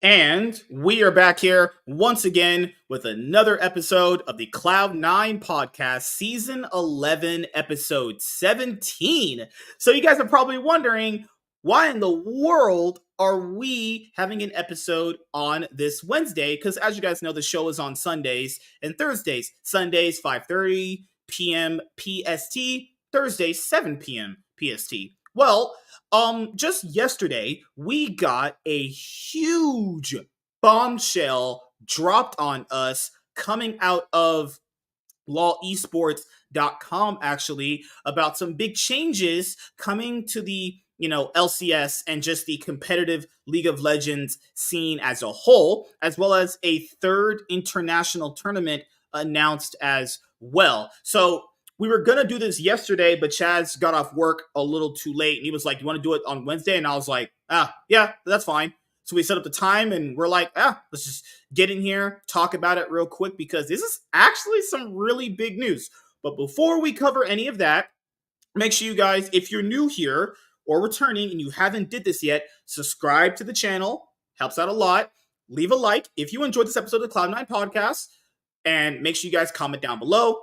And we are back here once again with another episode of the Cloud9 podcast, season 11, episode 17. So you guys are probably wondering, why in the world are we having an episode on this Wednesday? Because as you guys know, the show is on Sundays and Thursdays. Sundays, 5:30 p.m. PST. Thursdays, 7 p.m. PST. Well, just yesterday, we got a huge bombshell dropped on us coming out of Esports.com, actually, about some big changes coming to the LCS and just the competitive League of Legends scene as a whole, as well as a third international tournament announced as well. So we were going to do this yesterday, but Chaz got off work a little too late, and he was like, you want to do it on Wednesday? And I was like, yeah, that's fine. So we set up the time, and we're like, let's just get in here, talk about it real quick, because this is actually some really big news. But before we cover any of that, make sure you guys, if you're new here or returning and you haven't did this yet, subscribe to the channel. Helps out a lot. Leave a like if you enjoyed this episode of the Cloud9 podcast, and make sure you guys comment down below.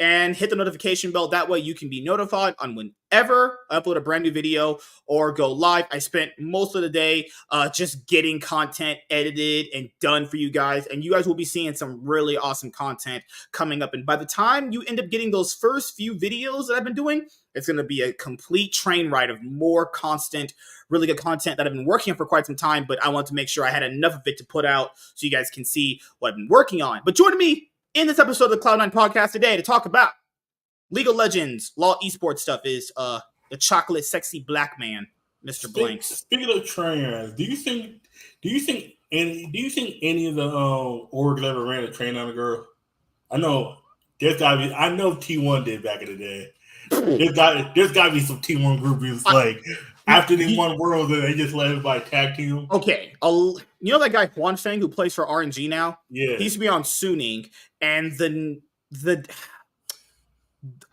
And hit the notification bell. That way you can be notified on whenever I upload a brand new video or go live. I spent most of the day just getting content edited and done for you guys. And you guys will be seeing some really awesome content coming up. And by the time you end up getting those first few videos that I've been doing, it's going to be a complete train ride of more constant, really good content that I've been working on for quite some time. But I want to make sure I had enough of it to put out so you guys can see what I've been working on. But joining me in this episode of the Cloud9 podcast today to talk about League of Legends, Esports stuff is the chocolate sexy black man, Mr. Blanks. Speaking of trainers, do you think any of the orgs ever ran a train on a girl? I know T1 did back in the day. There's got to be some T1 groupies like after they won Worlds and they just let everybody tag team. Okay, you know that guy Juan Feng who plays for RNG now? Yeah, he used to be on Suning, and the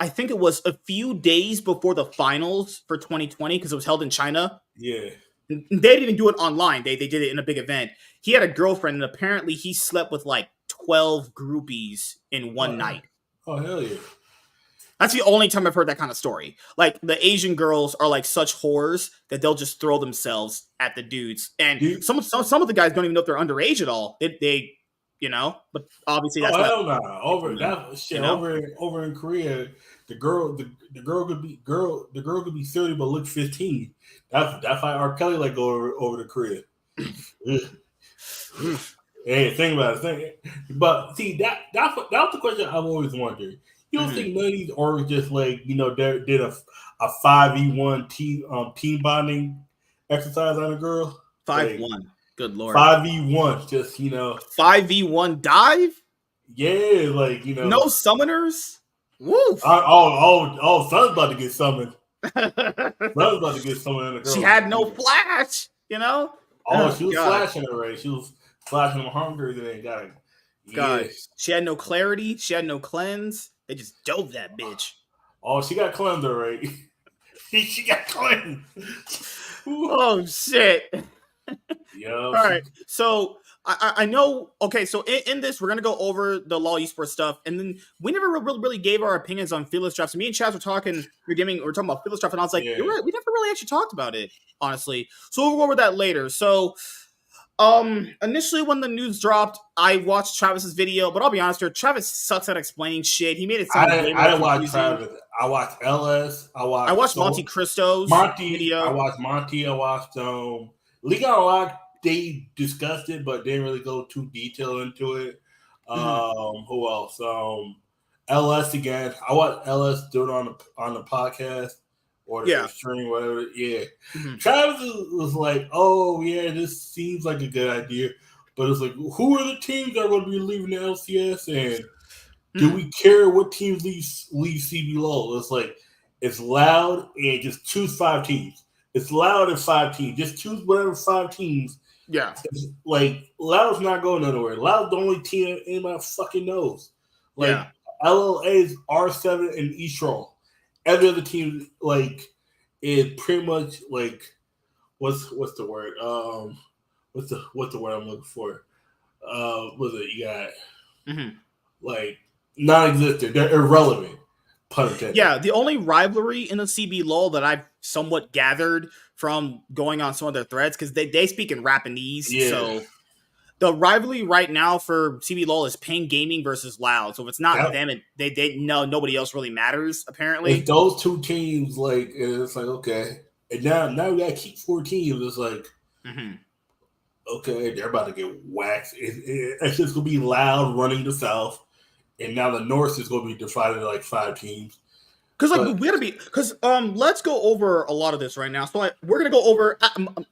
I think it was a few days before the finals for 2020 because it was held in China. Yeah, they didn't even do it online. They did it in a big event. He had a girlfriend, and apparently he slept with like 12 groupies in one night. Oh hell yeah! That's the only time I've heard that kind of story. Like, the Asian girls are like such whores that they'll just throw themselves at the dudes. And some of the guys don't even know if they're underage at all. They but obviously that's hell no. Over in Korea, the girl could be 30 but look 15. That's why R. Kelly like go over to Korea. Hey, think about it. But see, that's the question I've always wondered. You don't think none of these orgs just like did a 5v1 team bonding exercise on a girl? 5v1, good lord. 5v1, just 5v1 dive? Yeah, like no summoners. Woo! Son's about to get summoned. Son's about to get summoned on a girl. She had no flash, Oh, she was flashing already. She was flashing them hungry. They got it. God, she had no clarity. She had no cleanse. They just dove that bitch. Oh, she got cleansed already. She got cleansed. Oh shit. Yeah. All right. So I know. Okay. So in this, we're gonna go over the Esports stuff, and then we never really gave our opinions on Fearless Draft. So me and Chaz were talking. We're talking about Fearless Draft, and I was like, "You're right. We never really actually talked about it, honestly." So we'll go over that later. So. Initially when the news dropped, I watched Travis's video, but I'll be honest here, Travis sucks at explaining shit. He made it sound I didn't watch Travis. I watched LS. I watched Monte Cristo's video. I watched Monty. I watched League of Legends. They discussed it, but didn't really go too detailed into it. Who else? LS again. I watched LS do it on the podcast. Or the stream, whatever. Yeah. Travis was like, oh, yeah, this seems like a good idea. But it's like, who are the teams that are going to be leaving the LCS? And do we care what teams leave CB low? It's like, it's Loud and just choose 5 teams. It's Loud and 5 teams. Just choose whatever 5 teams. Yeah. It's like, Loud's not going anywhere. Loud's the only team anybody fucking knows. Like, LLA's R7 and Esports. Every other team is pretty much like what's the word? what's the word I'm looking for? Was it you got Mm-hmm. like non-existent? They're irrelevant. Pun intended. Yeah, the only rivalry in the CB LOL that I've somewhat gathered from going on some of their threads, because they speak in Japanese, Yeah. so the rivalry right now for CB LOL is Ping Gaming versus Loud. So if it's not That, them, they know nobody else really matters, it's apparently. those two teams. Like it's like okay, and now we gotta keep 4 teams. It's like Mm-hmm. okay, they're about to get waxed. It's just gonna be Loud running the South, and now the North is gonna be divided into like 5 teams. Because But we gotta be, because let's go over a lot of this right now. So we're gonna go over.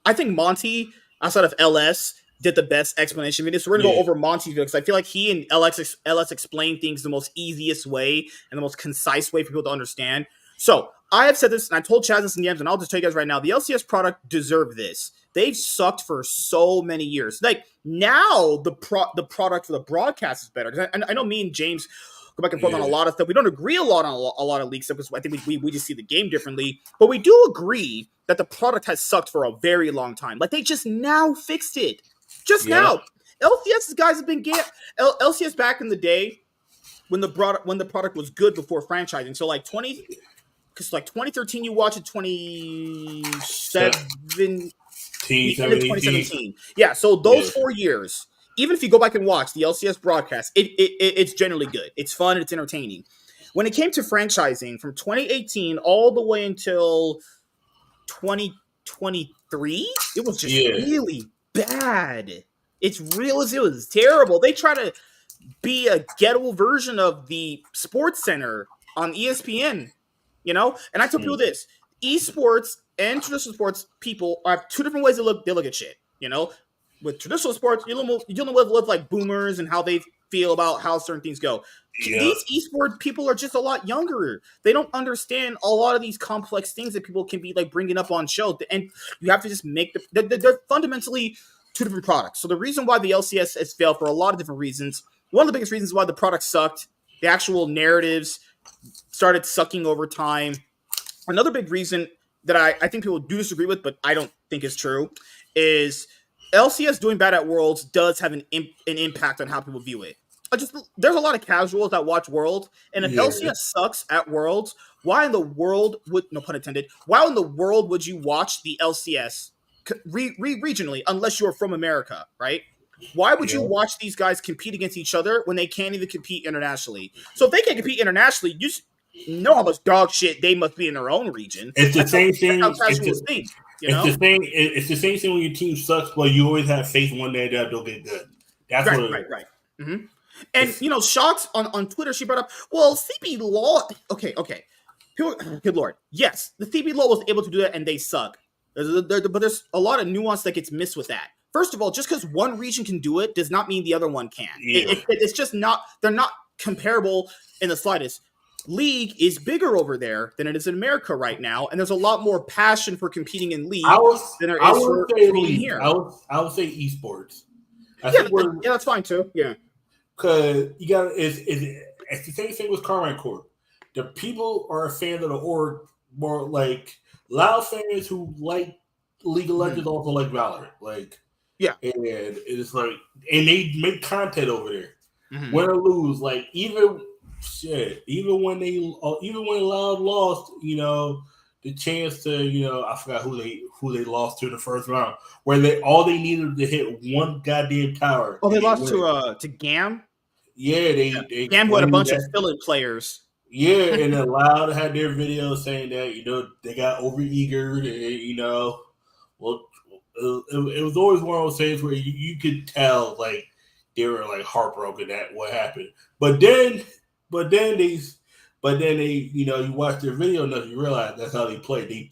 I think Monty outside of LS did the best explanation video. So we're gonna go yeah, over Monty's video because I feel like he and LS explain things the most easiest way and the most concise way for people to understand. So I have said this, and I told Chaz this in the DMs, and I'll just tell you guys right now: the LCS product deserved this. They've sucked for so many years. Like now, the product for the broadcast is better. Because I know me and James go back and forth on a yeah, lot of stuff. We don't agree a lot on a lot of league stuff because I think we just see the game differently. But we do agree that the product has sucked for a very long time. Like they just now fixed it. Just yeah, now. LCS guys have been LCS back in the day when the product was good before franchising. So like 2013 you watch it 27 Team the end of 17. 2017. Yeah, so Yeah, those 4 years, even if you go back and watch the LCS broadcast, it's generally good. It's fun, it's entertaining. When it came to franchising from 2018 all the way until 2023, it was just yeah, really bad. It's real as it was terrible. They try to be a ghetto version of the Sports Center on ESPN, And I tell people this: esports and traditional sports people have two different ways they look at shit. With traditional sports, you're dealing with like boomers and how they feel about how certain things go. yeah, These esports people are just a lot younger. They don't understand a lot of these complex things that people can be like bringing up on show, and you have to just make they're fundamentally two different products. So the reason why the LCS has failed for a lot of different reasons. One of the biggest reasons why the product sucked, the actual narratives started sucking over time. Another big reason that I think people do disagree with, but I don't think is true, is LCS doing bad at Worlds does have an impact on how people view it. There's a lot of casuals that watch Worlds, and if yeah, LCS sucks at Worlds, why in the world would, no pun intended, why in the world would you watch the LCS regionally unless you're from America, right? Why would you yeah. watch these guys compete against each other when they can't even compete internationally? So if they can't compete internationally, you know how much dog shit they must be in their own region. It's the same That's how thing. casuals think, It's the thing. It's the same thing when your team sucks, but you always have faith one day that they'll get good. That's what it is. Right. Mm-hmm. And Shots on Twitter, she brought up, well, CB Law. Okay. People, good lord, yes, the CB Law was able to do that, and they suck. But there's a lot of nuance that gets missed with that. First of all, just because one region can do it does not mean the other one can. Yeah. It's just not. They're not comparable in the slightest. League is bigger over there than it is in America right now, and there's a lot more passion for competing in League than there I is would for say competing league. here. I would say esports. I Yeah, think we're that's fine too. Yeah. because you got it's the same thing with Carmine Corp. The people are a fan of the org more like loud fans who like League of Legends also like Valorant. Like Yeah. and it's like and they make content over there. Mm-hmm. Win or lose, like even when Loud lost, the chance to, I forgot who they lost to in the first round, where they needed to hit one goddamn tower. Oh, they lost to GAM. Yeah, they GAM who had a bunch of fill-in players. Yeah, and then Loud had their video saying that they got overeager, and well, it was always one of those things where you could tell like they were like heartbroken at what happened, but then they you watch their video enough, you realize that's how they play. They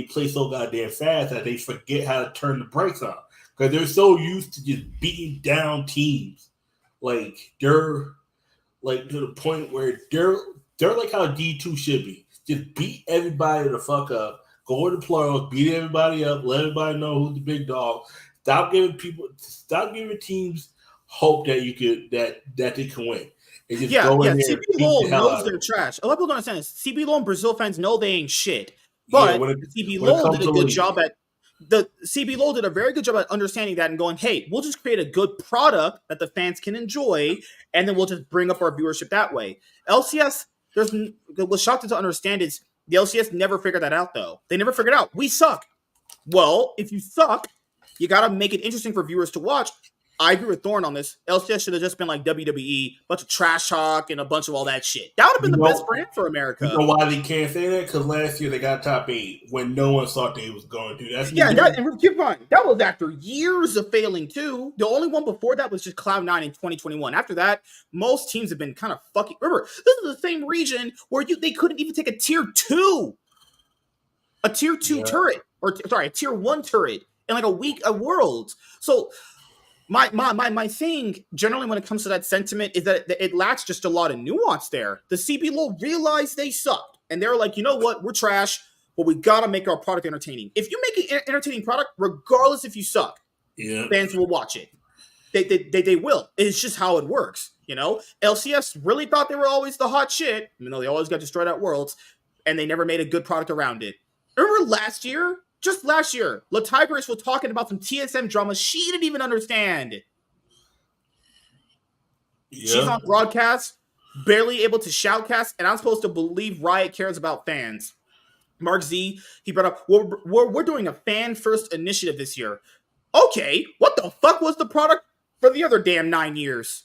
play so goddamn fast that they forget how to turn the brakes on because they're so used to just beating down teams. Like they're like to the point where they're like how D2 should be. Just beat everybody the fuck up. Go to the playoffs, beat everybody up, let everybody know who's the big dog. Stop giving teams hope that they can win. And just go in there CB and beat Lowell the hell knows out they're of them. trash. A lot of people don't understand this. CB Lowell and Brazil fans know they ain't shit. Yeah, But CB when it Lowell comes did a to good league. job at the CBLOL did a very good job at understanding that and going, hey, we'll just create a good product that the fans can enjoy, and then we'll just bring up our viewership that way. LCS, what's shocking to understand is the LCS never figured that out, though. They never figured out, we suck. Well, if you suck, you got to make it interesting for viewers to watch. I agree with Thorn on this. LCS should have just been like WWE, bunch of trash talk and a bunch of all that shit. That would have been the best brand for America. You know why they can't say that? Because last year they got top 8 when no one thought they was going to. And keep in mind, that was after years of failing too. The only one before that was just Cloud9 in 2021. After that, most teams have been kind of fucking. Remember, this is the same region where they couldn't even take a tier 2 turret, or sorry, a tier 1 turret in like a week of Worlds. So my thing generally when it comes to that sentiment is that it lacks just a lot of nuance there. The CBLOL realized they sucked, and they're like, you know what, we're trash, but we gotta make our product entertaining. If you make an entertaining product, regardless if you suck, fans will watch it. They will. It's just how it works, you know? LCS really thought they were always the hot shit, even though they always got destroyed at Worlds, and they never made a good product around it. Remember last year? Just last year, Tigris was talking about some TSM drama she didn't even understand. Yeah. She's on broadcast, barely able to shoutcast, and I'm supposed to believe Riot cares about fans. Mark Z, he brought up, we're doing a fan-first initiative this year. Okay, what the fuck was the product for the other damn 9 years?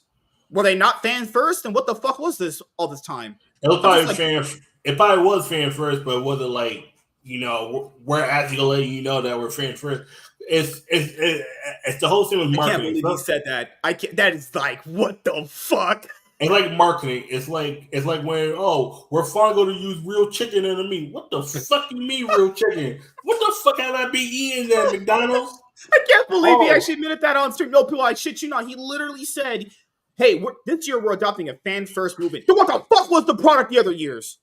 Were they not fan-first? And what the fuck was this all this time? It was probably it probably was fan-first, but it wasn't like, you know, we're actually letting you know that we're fans first. It's the whole thing with marketing. I can't believe he said that. That is like, what the fuck? It's like marketing. It's like when we're finally going to use real chicken in the meat. What the fuck you mean real chicken? What the fuck have I been eating at McDonald's? I can't believe he actually admitted that on stream. No, people, I shit you not. He literally said, "Hey, this year we're adopting a fan first movement." So what the fuck was the product the other years?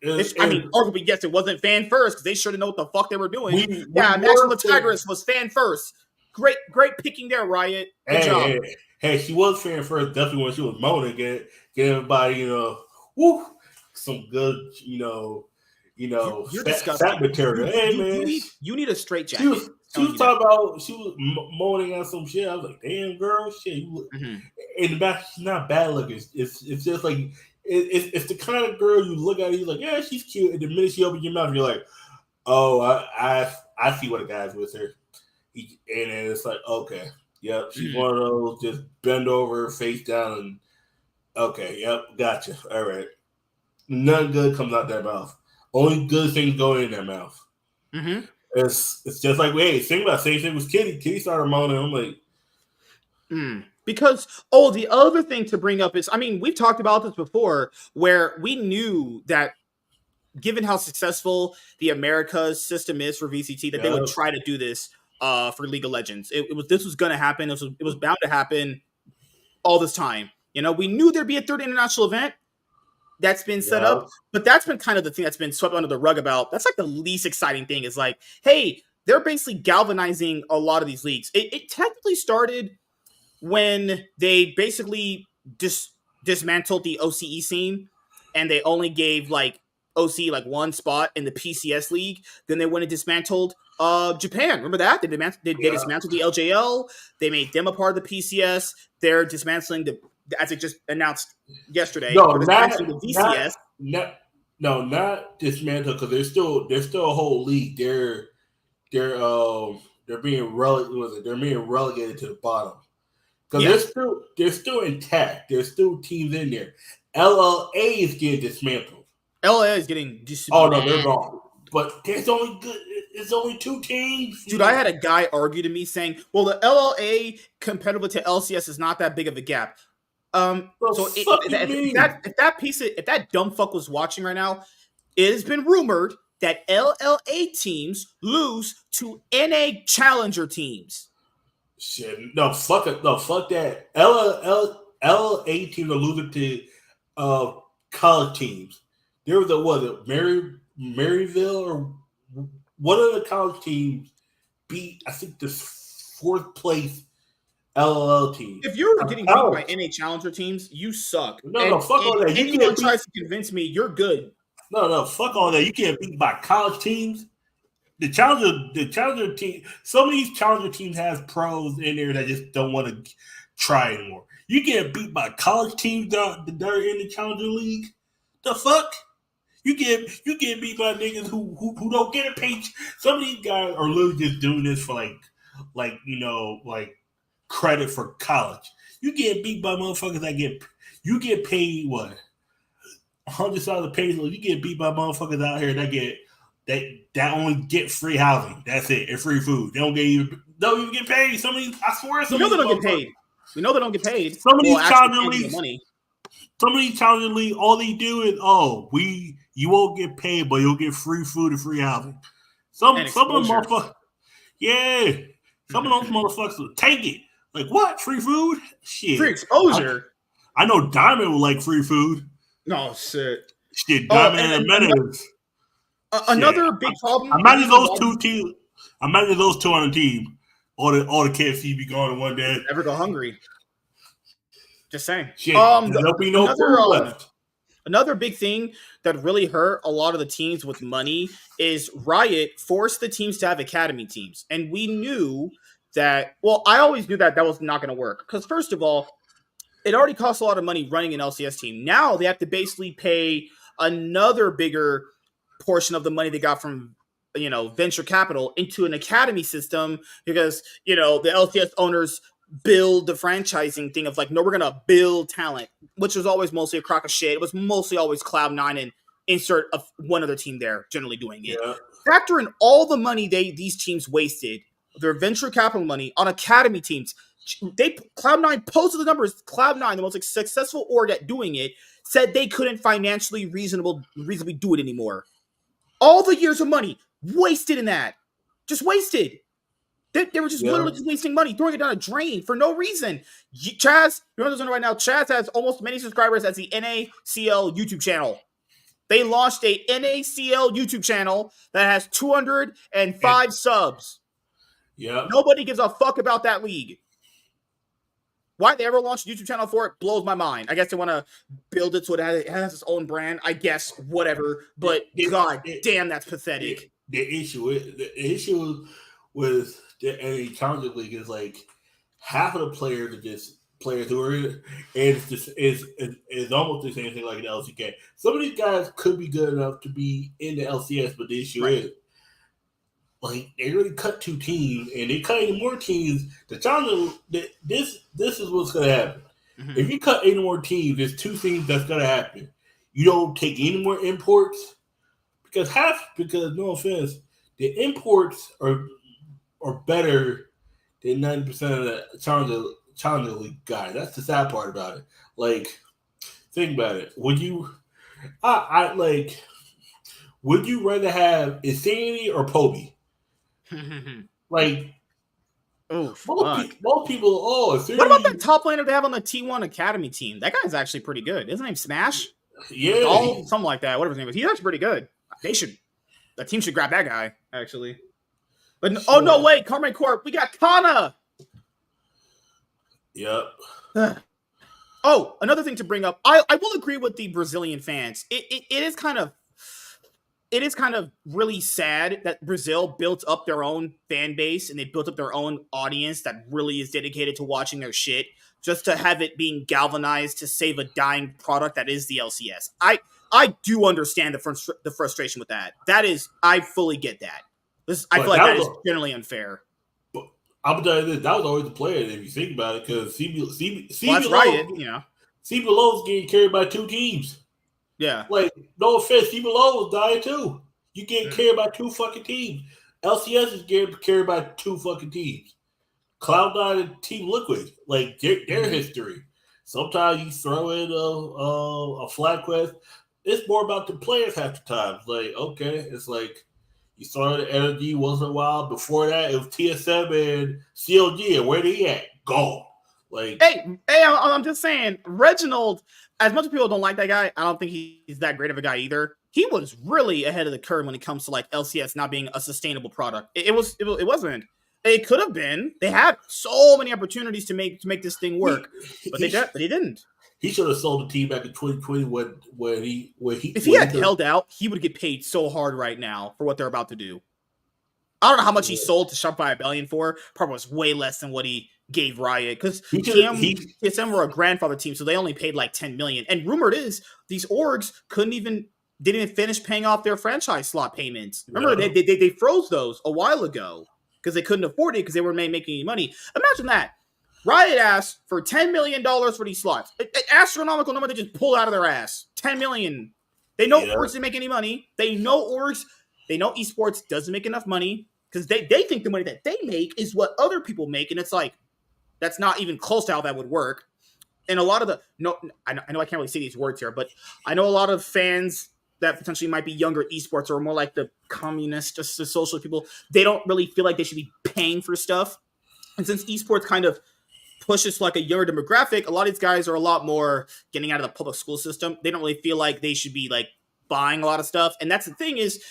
Arguably, yes, it wasn't fan first because they should have known what the fuck they were doing. Maximum Tigris was fan first. Great picking there, Riot. Good job. Hey, she was fan first, definitely when she was moaning, get everybody, some good, you're fat material. Hey, man, you need a straight jacket. She was talking about, she was moaning on some shit. I was like, damn, girl, shit. In the back, she's not bad looking. It's just like, it's the kind of girl you look at and you're like, yeah, she's cute. And the minute she opens your mouth, you're like, oh, I see what a guy's with her. And then it's like, okay, yep, she's one of those just bend over, face down, and okay, yep, gotcha. All right. Nothing good comes out that mouth. Only good things go in that mouth. Mm-hmm. It's just like, think about same thing with Kitty. Kitty started moaning. I'm like, Because, the other thing to bring up is, we've talked about this before, where we knew that given how successful the Americas system is for VCT, that they would try to do this for League of Legends. This was going to happen. It was bound to happen all this time. We knew there'd be a third international event that's been set up, but that's been kind of the thing that's been swept under the rug about. That's like the least exciting thing is like, hey, they're basically galvanizing a lot of these leagues. It technically started when they basically dismantled the OCE scene and they only gave like OC like one spot in the PCS league. Then they went and dismantled Japan. Remember that? They dismantled the LJL. They made them a part of the PCS. They're dismantling as it just announced yesterday. No, not the VCS. Not dismantled because there's still a whole league. They're being relegated. They're being relegated to the bottom. Because they're still intact. There's still teams in there. LLA is getting dismantled. LLA is getting dismantled. Oh no, they're wrong. But it's only 2 teams. Dude, I had a guy argue to me saying, "Well, the LLA competitive to LCS is not that big of a gap." If that dumb fuck was watching right now, it has been rumored that LLA teams lose to NA challenger teams. Shit, no, fuck it, no, fuck that. LLA teams are losing to college teams. There was Maryville or one of the college teams beat, I think, the 4th place LLL team. If you're getting beat by NA challenger teams, you suck. No, fuck all that. Anyone tries to convince me you're good. No, fuck all that. You can't beat by college teams. the challenger team. Some of these challenger teams have pros in there that just don't want to try anymore. You get beat by college teams that are in the challenger league. The fuck? You get beat by niggas who don't get a page. Some of these guys are literally just doing this for like credit for college. You get beat by motherfuckers that get paid what $100 pesos. You get beat by motherfuckers out here that only get free housing. That's it, and free food. They don't even get paid. Some of these, I swear, we know they don't get paid. We know they don't get paid. Some of these challenger leagues, all they do is, you won't get paid, but you'll get free food and free housing. Some of them motherfuckers, yeah. Some of those motherfuckers will take it. Like, what? Free food? Shit. Free exposure. I know Diamond would like free food. No, shit. Shit, Diamond and Meadows. Another big problem. Imagine those two teams. Imagine those two on the team. All the KFC be gone in one day. Never go hungry. Just saying. Shit, there'll be no food left. Another big thing that really hurt a lot of the teams with money is Riot forced the teams to have academy teams. And we knew that, well, I always knew that was not going to work. Because first of all, it already costs a lot of money running an LCS team. Now they have to basically pay another bigger portion of the money they got from, venture capital into an academy system because, the LCS owners build the franchising thing of like, no, we're going to build talent, which was always mostly a crock of shit. It was mostly always Cloud9 and insert one other team there generally doing it. Yeah. Factor in all the money these teams wasted, their venture capital money on academy teams. Cloud9 posted the numbers. Cloud9, the most successful org at doing it, said they couldn't financially reasonably do it anymore. All the years of money wasted in that. Just wasted. They were just literally just wasting money, throwing it down a drain for no reason. Chaz, you're on this one right now. Chaz has almost as many subscribers as the NACL YouTube channel. They launched a NACL YouTube channel that has 205 subs. Yeah. Nobody gives a fuck about that league. Why they ever launched a YouTube channel for it blows my mind. I guess they want to build it so it has its own brand. I guess, whatever. But damn, that's pathetic. The issue with the NA Challenger League is like half of the players are just players who are in it, and it's almost the same thing like an LCK. Some of these guys could be good enough to be in the LCS, but the issue is like they really cut 2 teams, and they cut any more teams. The Challenger, this is what's gonna happen. Mm-hmm. If you cut any more teams, there's 2 things that's gonna happen. You don't take any more imports because no offense, the imports are better than 90% of the Challenger League guys. That's the sad part about it. Like, think about it. Would you rather have Insanity or Poby? Like, most people. Insanity. What about that top laner they have on the T1 Academy team? That guy's actually pretty good. Isn't his name Smash? Yeah, something like that. Whatever his name is. He's actually pretty good. The team should grab that guy actually. But oh no, wait, Carmen Corp, we got Kana. Yep. Oh, another thing to bring up. I will agree with the Brazilian fans. It is kind of really sad that Brazil built up their own fan base and they built up their own audience that really is dedicated to watching their shit just to have it being galvanized to save a dying product that is the LCS. I do understand the frustration with that. I fully get that. I feel like that is generally unfair. But I'm gonna tell you this: that was always the player if you think about it, because that's Riot, CBLO was getting carried by 2 teams. Yeah, like no offense, CBLO was dying too. You get carried by 2 fucking teams. LCS is getting carried by 2 fucking teams. Cloud9 and Team Liquid, like their history. Sometimes you throw in a flag quest. It's more about the players half the time. Like, okay, it's like. You saw the energy once in a while. Before that, it was TSM and CLG. And where they at? Gone. Like, hey, I'm just saying, Reginald. As much as people don't like that guy, I don't think he's that great of a guy either. He was really ahead of the curve when it comes to like LCS not being a sustainable product. It wasn't. It could have been. They had so many opportunities to make this thing work, but he didn't. He should have sold the team back in 2020 if he had held out, he would get paid so hard right now for what they're about to do. I don't know how much he sold to Shopify Rebellion for. Probably was way less than what he gave Riot, because TSM were a grandfather team, so they only paid like 10 million. And rumored is these orgs didn't even finish paying off their franchise slot payments. Remember, they froze those a while ago because they couldn't afford it because they weren't making any money. Imagine that. Riot asked for $10 million for these slots. An astronomical number they just pulled out of their ass. 10 million. They know orgs didn't make any money. They know esports doesn't make enough money because they think the money that they make is what other people make. And it's like, that's not even close to how that would work. And a lot of I know I can't really say these words here, but I know a lot of fans that potentially might be younger esports or more like the communist, just the social people. They don't really feel like they should be paying for stuff. And since esports kind of pushes like a younger demographic, a lot of these guys are a lot more getting out of the public school system. They don't really feel like they should be like buying a lot of stuff. And that's the thing, is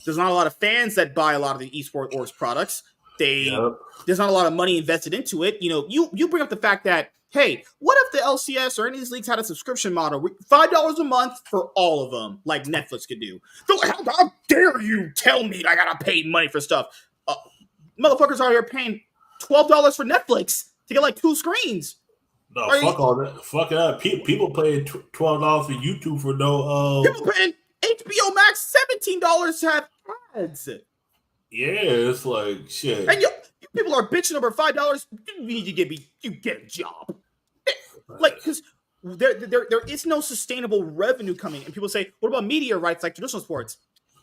there's not a lot of fans that buy a lot of the esports orgs products. There's not a lot of money invested into it. You know, you bring up the fact that, hey, what if the LCS or any of these leagues had a subscription model, $5 a month for all of them, like Netflix could do? How dare you tell me I gotta pay money for stuff? Motherfuckers out here paying $12 for Netflix to get like 2 screens. No, fuck all that. Fuck that. People paying $12 for YouTube for no. People paying HBO Max $17 to have ads. Yeah, it's like shit. And you people are bitching over $5. You need to get a job. Like, because there is no sustainable revenue coming. And people say, what about media rights like traditional sports?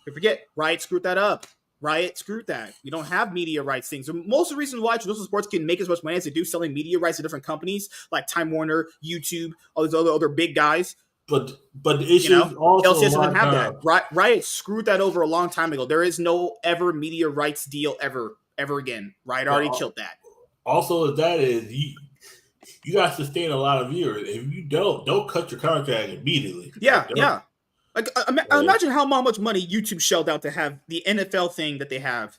You forget, Riot screwed that up. Riot screwed that. We don't have media rights things. Most of the reasons why traditional sports can make as much money as they do selling media rights to different companies like Time Warner, YouTube, all these other big guys. But the issue is also LCS doesn't have that. Riot screwed that over a long time ago. There is no ever media rights deal ever again. Riot already killed that. Also, you got to sustain a lot of viewers. If you don't cut your contract immediately. Yeah. Like, imagine how much money YouTube shelled out to have the NFL thing that they have.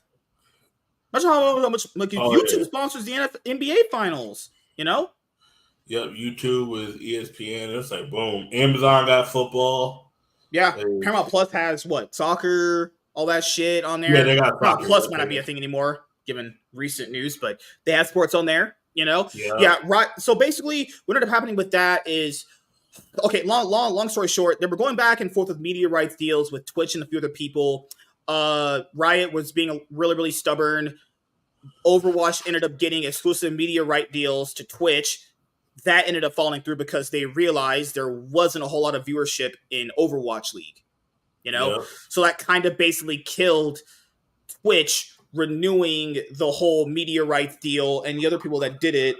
Imagine how much YouTube sponsors the NBA finals. You know. Yep, YouTube with ESPN. It's like boom. Amazon got football. Yeah, Paramount Plus has what? Soccer, all that shit on there. Yeah, they got Paramount Plus might not be a thing anymore, given recent news, but they have sports on there. You know. Yeah. Right. So basically, what ended up happening with that is, okay. Long story short, they were going back and forth with media rights deals with Twitch and a few other people. Riot was being really, really stubborn. Overwatch ended up getting exclusive media right deals to Twitch. That ended up falling through because they realized there wasn't a whole lot of viewership in Overwatch League, you know? Yeah. So that kind of basically killed Twitch renewing the whole media rights deal and the other people that did it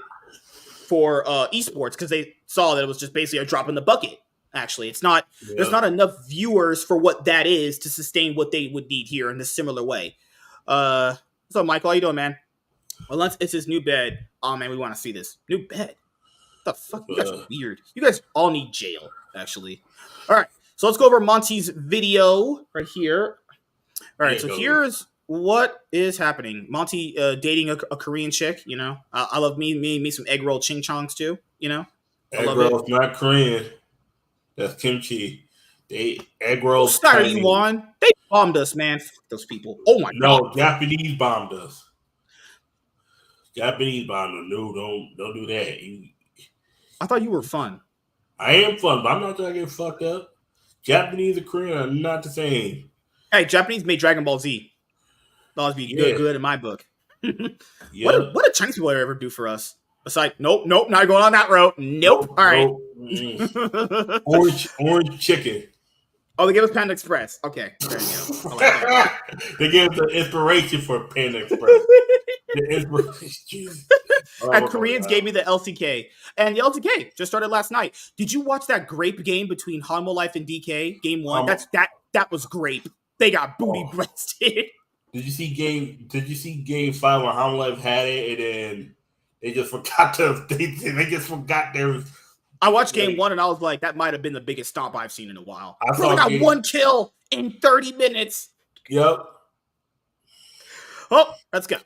for esports, because they saw that it was just basically a drop in the bucket. Actually, it's not. Yeah. There's not enough viewers for what that is to sustain what they would need here in a similar way. What's up, Michael? How you doing, man? Well, it's his new bed. Oh man, we want to see this new bed. What the fuck? You guys are weird. You guys all need jail, actually. All right, so let's go over Monty's video right here. All right, so here's what is happening. Monty dating a Korean chick, you know. I love me some egg roll ching chongs too, you know. Egg rolls not Korean. That's kimchi. Egg rolls. What side are you on? They bombed us, man. Fuck those people. Oh my god. No, Japanese bombed us. Japanese bombed us. No, don't do that. I thought you were fun. I am fun, but I'm not trying to get fucked up. Japanese and Korean are not the same. Hey, Japanese made Dragon Ball Z. That'll be good in my book. What did Chinese people ever do for us? It's like, nope, not going on that road. Nope. All right. Orange chicken. Oh, they gave us Panda Express. Okay, there you go. I like that. They gave us the inspiration for Panda Express. And Koreans gave me the LCK. And the LCK just started last night. Did you watch that grape game between Hanwha Life and DK? Game 1? That was grape. They got booty breasted. Did you see game 5 when Hanwha Life had it and then they just forgot their I watched game 1 and I was like, that might have been the biggest stomp I've seen in a while. I got 1 kill in 30 minutes. Yep. Oh, let's go.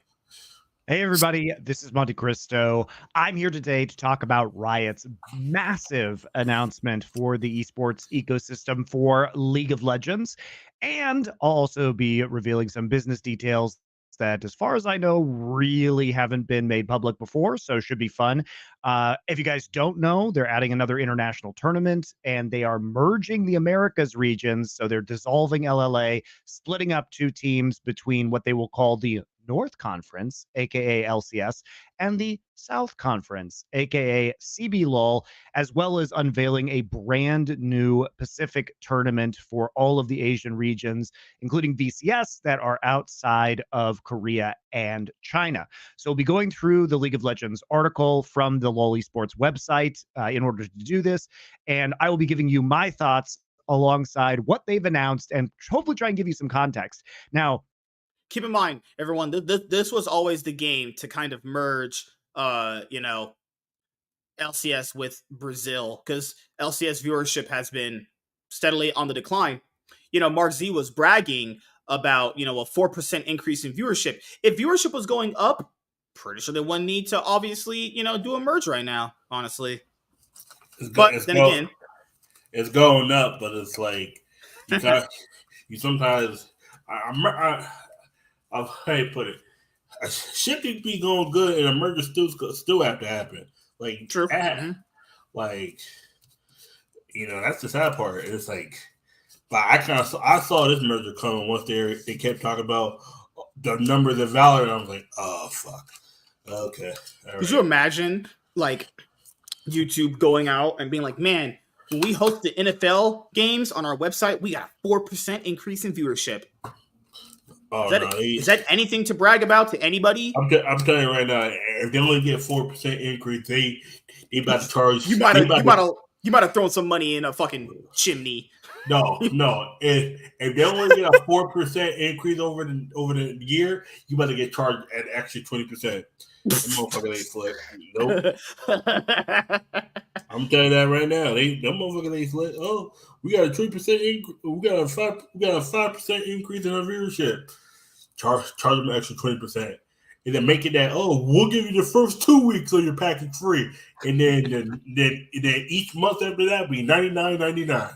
Hey, everybody. This is Monte Cristo. I'm here today to talk about Riot's massive announcement for the esports ecosystem for League of Legends. And I'll also be revealing some business details that, as far as I know, really haven't been made public before, so should be fun. If you guys don't know, they're adding another international tournament, and they are merging the Americas regions. So they're dissolving LLA, splitting up two teams between what they will call the North Conference, aka LCS, and the South Conference, aka CBLOL, as well as unveiling a brand new Pacific tournament for all of the Asian regions, including VCS that are outside of Korea and China. So we'll be going through the League of Legends article from the LoL Esports website in order to do this. And I will be giving you my thoughts alongside what they've announced and hopefully try and give you some context. Now, keep in mind, everyone, this was always the game to kind of merge, LCS with Brazil, because LCS viewership has been steadily on the decline. Mark Z was bragging about, a 4% increase in viewership. If viewership was going up, pretty sure they wouldn't need to obviously, do a merge right now, honestly. Again, it's going up, but it's like you sometimes I'll put it. Shit could be going good, and a merger still have to happen. Like, true. Like, that's the sad part. It's like, but I saw this merger coming once they kept talking about the numbers of Valor, and I was like, oh fuck, okay. Could you imagine like YouTube going out and being like, man, when we host the NFL games on our website, we got a 4% increase in viewership. Oh, is that anything to brag about to anybody? I'm telling you right now, if they only get 4% increase, they about to charge. You might have thrown some money in a fucking chimney. No. If they only get a 4% increase over the year, you better get charged an extra 20%. Motherfucker ain't slick. Nope. I'm telling you that right now. Them motherfuckers ain't slick. Oh, we got a 3% increase. We got a 5% increase in our viewership. Charge them an extra 20%. And then make it that, we'll give you the first 2 weeks of your package free. And then each month after that be $99.99.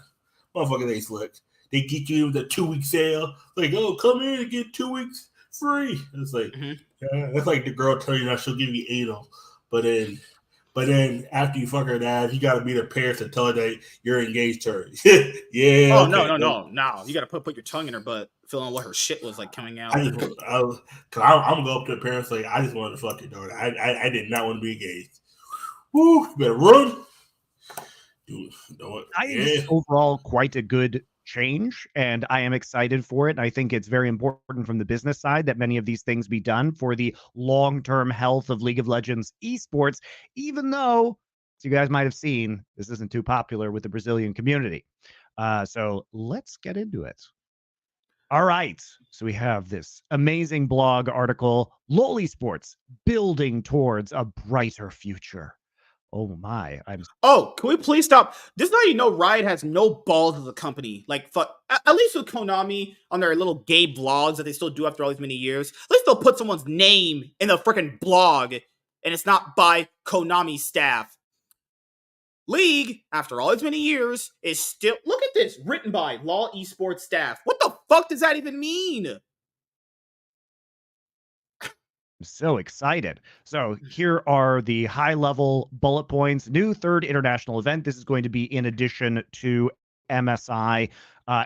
Motherfuckers ain't slick. They get you the 2-week sale. Like, come in and get 2 weeks free. It's like, that's like the girl telling you that she'll give you anal. But then after you fuck her dad, you gotta meet her parents and tell her that you're engaged to her. Yeah. Oh, okay. No. You gotta put your tongue in her butt, feeling what her shit was like coming out. I'm gonna go up to the parents like, I just wanted to fuck your daughter. I did not want to be engaged. Woo, you better run. Dude, I think it's overall quite a good change, and I am excited for it. And I think it's very important from the business side that many of these things be done for the long-term health of League of Legends esports, even though, as you guys might have seen, this isn't too popular with the Brazilian community. So let's get into it. All right. So we have this amazing blog article, LoL Esports, building towards a brighter future. Oh my! Can we please stop? This is how you know Riot has no balls as a company. Like, fuck. At least with Konami on their little gay blogs that they still do after all these many years, at least they'll put someone's name in the freaking blog, and it's not by Konami staff. League, after all these many years, is still, look at this, written by LoL Esports staff. What the fuck does that even mean? I'm so excited. So here are the high-level bullet points. New third international event. This is going to be in addition to MSI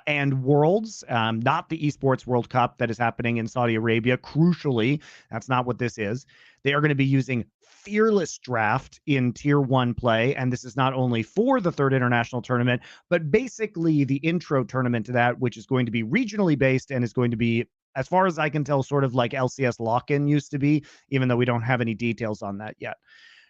and Worlds, not the Esports World Cup that is happening in Saudi Arabia. Crucially, that's not what this is. They are going to be using Fearless Draft in Tier 1 play, and this is not only for the third international tournament, but basically the intro tournament to that, which is going to be regionally based and is going to be, as far as I can tell, sort of like LCS lock-in used to be, even though we don't have any details on that yet.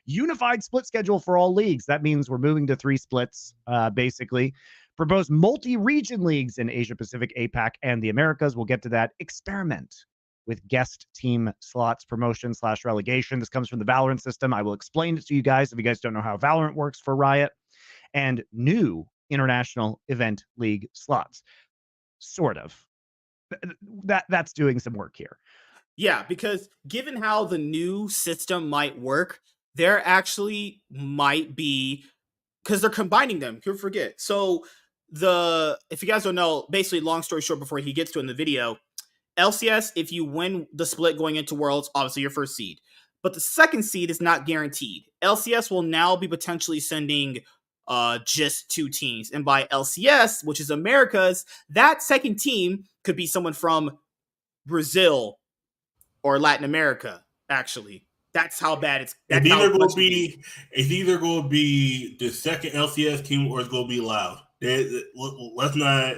Unified split schedule for all leagues. That means we're moving to 3 splits, basically. Propose multi-region leagues in Asia Pacific, APAC, and the Americas. We'll get to that. Experiment with guest team slots, promotion / relegation. This comes from the Valorant system. I will explain it to you guys if you guys don't know how Valorant works for Riot. And new international event league slots. Sort of. That's doing some work here. Yeah, because given how the new system might work, there actually might be, because they're combining them. You forget. So if you guys don't know, basically, long story short, before he gets to it in the video, LCS, if you win the split going into Worlds, obviously your first seed. But the second seed is not guaranteed. LCS will now be potentially sending just 2 teams. And by LCS, which is America's, that second team could be someone from Brazil or Latin America, actually. That's how bad it's. It's either going to be the second LCS team or it's going to be Loud. Let's not.